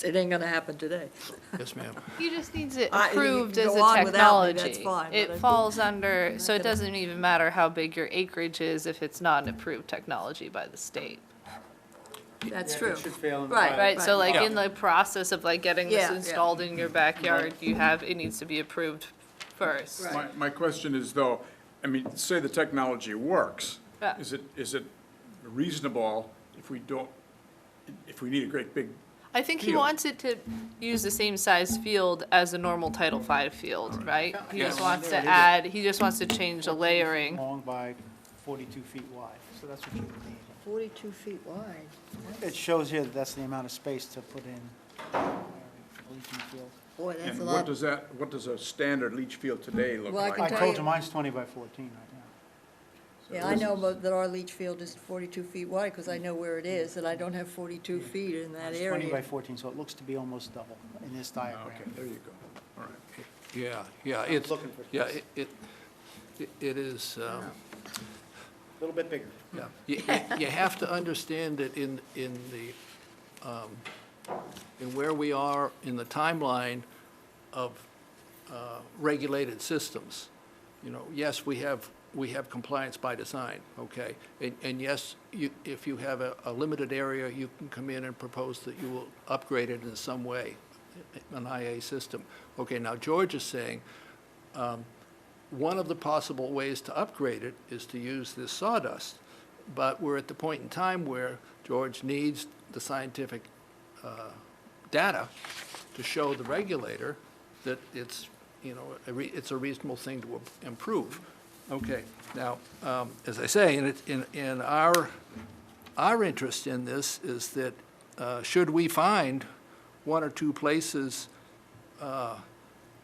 it ain't gonna happen today. Yes, ma'am. He just needs it You approved can as go a on without me, that's technology. fine, but I It think- falls under, so it gonna- doesn't even matter how big your acreage is if it's not an approved technology by the state. That's Yeah, true. it should fail in the Right, pilot. Right, so like Yeah. in the process of like getting Yeah, this yeah. installed in your backyard, it needs to be approved first. Right. My question is though, I mean, say the technology works. Yeah. Is it reasonable if we need a great big, I think he Field. wants it to use the same size field as a normal Title V field, right? He just Yes. wants to add, he just wants to change the layering. Long by 42 feet wide, so that's what you would need. 42 feet wide. It shows here that that's the amount of space to put in a leaching field. Boy, that's a and lot. what does a standard leach field today look Well, I like? can I tell told you- you mine's 20 by 14 right now. Yeah, I know but that our leach field is 42 feet wide, because I know where it is, and I don't have 42 feet in that It's 20 by area. 14, so it looks to be almost double in this Okay, diagram. there you go. All right. Yeah, it's, looking for yeah, this. it is, A little bit bigger. yeah. You have to understand that in where we are in the timeline of regulated systems. Yes, we have compliance by design, okay? And yes, if you have a limited area, you can come in and propose that you will upgrade it in some way, an IA system. Okay, now George is saying, one of the possible ways to upgrade it is to use this sawdust. But we're at the point in time where George needs the scientific data to show the regulator that it's, it's a reasonable thing to improve. Okay, now, as I say, in our interest in this is that should we find one or two places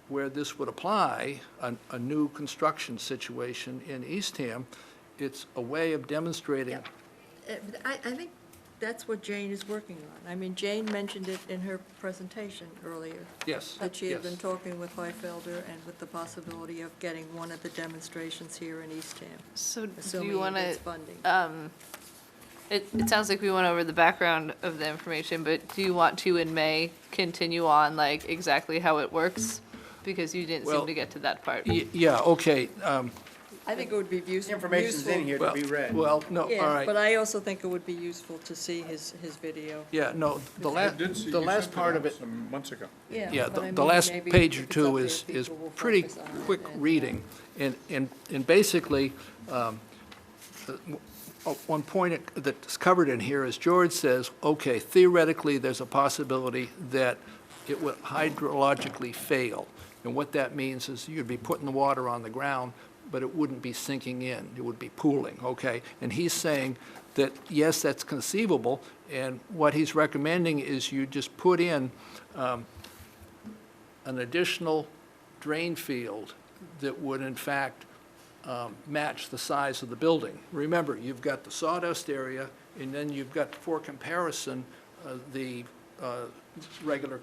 where this would apply, a new construction situation in Eastham, it's a way of demonstrating. I think that's what Jane is working on. I mean, Jane mentioned it in her presentation earlier, Yes. that she had yes. been talking with Highfelder and with the possibility of getting one of the demonstrations here in Eastham, So do assuming you it want gets to, funding. it sounds like we went over the background of the information, but do you want to in May continue on like exactly how it works? Because you didn't Well, seem to get to that part. Yeah, okay. I think it would be useful. Information's in here to Well, be read. well, no, all Yeah, right. but I also think it would be useful to see his video. Yeah, no, the I last, did see- the you last sent part out of it, some months ago. yeah, but I the mean, last maybe page or if it's two up there, is people will pretty focus on it quick and, reading. And basically, one point that's covered in here is George says, okay, theoretically, there's a possibility that it would hydrologically fail. And what that means is you'd be putting the water on the ground, but it wouldn't be sinking in, it would be pooling, okay? And he's saying that, yes, that's conceivable, and what he's recommending is you just put in an additional drain field that would in fact match the size of the building. Remember, you've got the sawdust area, and then you've got, for comparison, the regular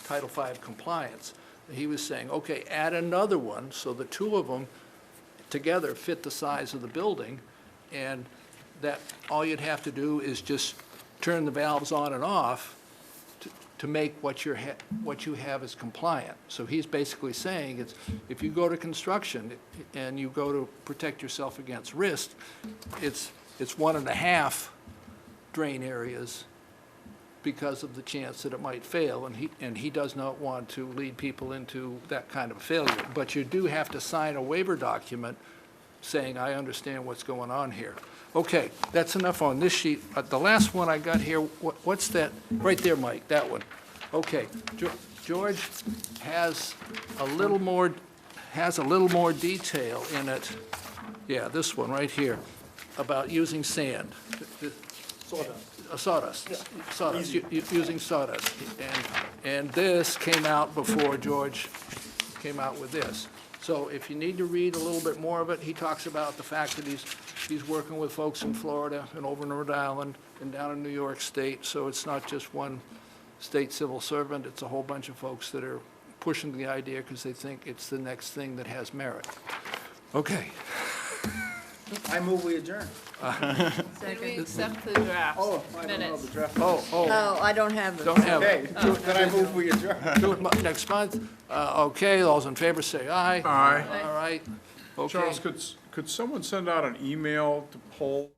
Title V compliance. He was saying, okay, add another one, so the two of them together fit the size of the building, and that, all you'd have to do is just turn the valves on and off to make what you have as compliant. So he's basically saying, it's, if you go to construction and you go to protect yourself against risk, it's 1.5 drain areas because of the chance that it might fail, and he does not want to lead people into that kind of failure. But you do have to sign a waiver document saying, I understand what's going on here. Okay, that's enough on this sheet. The last one I got here, what's that? Right there, Mike, that one. Okay, George has a little more detail in it. Yeah, this one right here, about using sand. Sawdust, using sawdust. And this came out before George came out with this. So if you need to read a little bit more of it, he talks about the fact that he's working with folks in Florida and over in Rhode Island and down in New York State, so it's not just one state civil servant, it's a whole bunch of folks that are pushing the idea because they think it's the next thing that has merit. Okay. I move we adjourn. Did we accept the draft Oh, I don't know minutes? the draft. Oh, No, I don't have them. don't have it. Okay, then I move we adjourn. Do it next month. Okay, those in favor say aye. Aye. All right. Okay. Charles, could someone send out an email to poll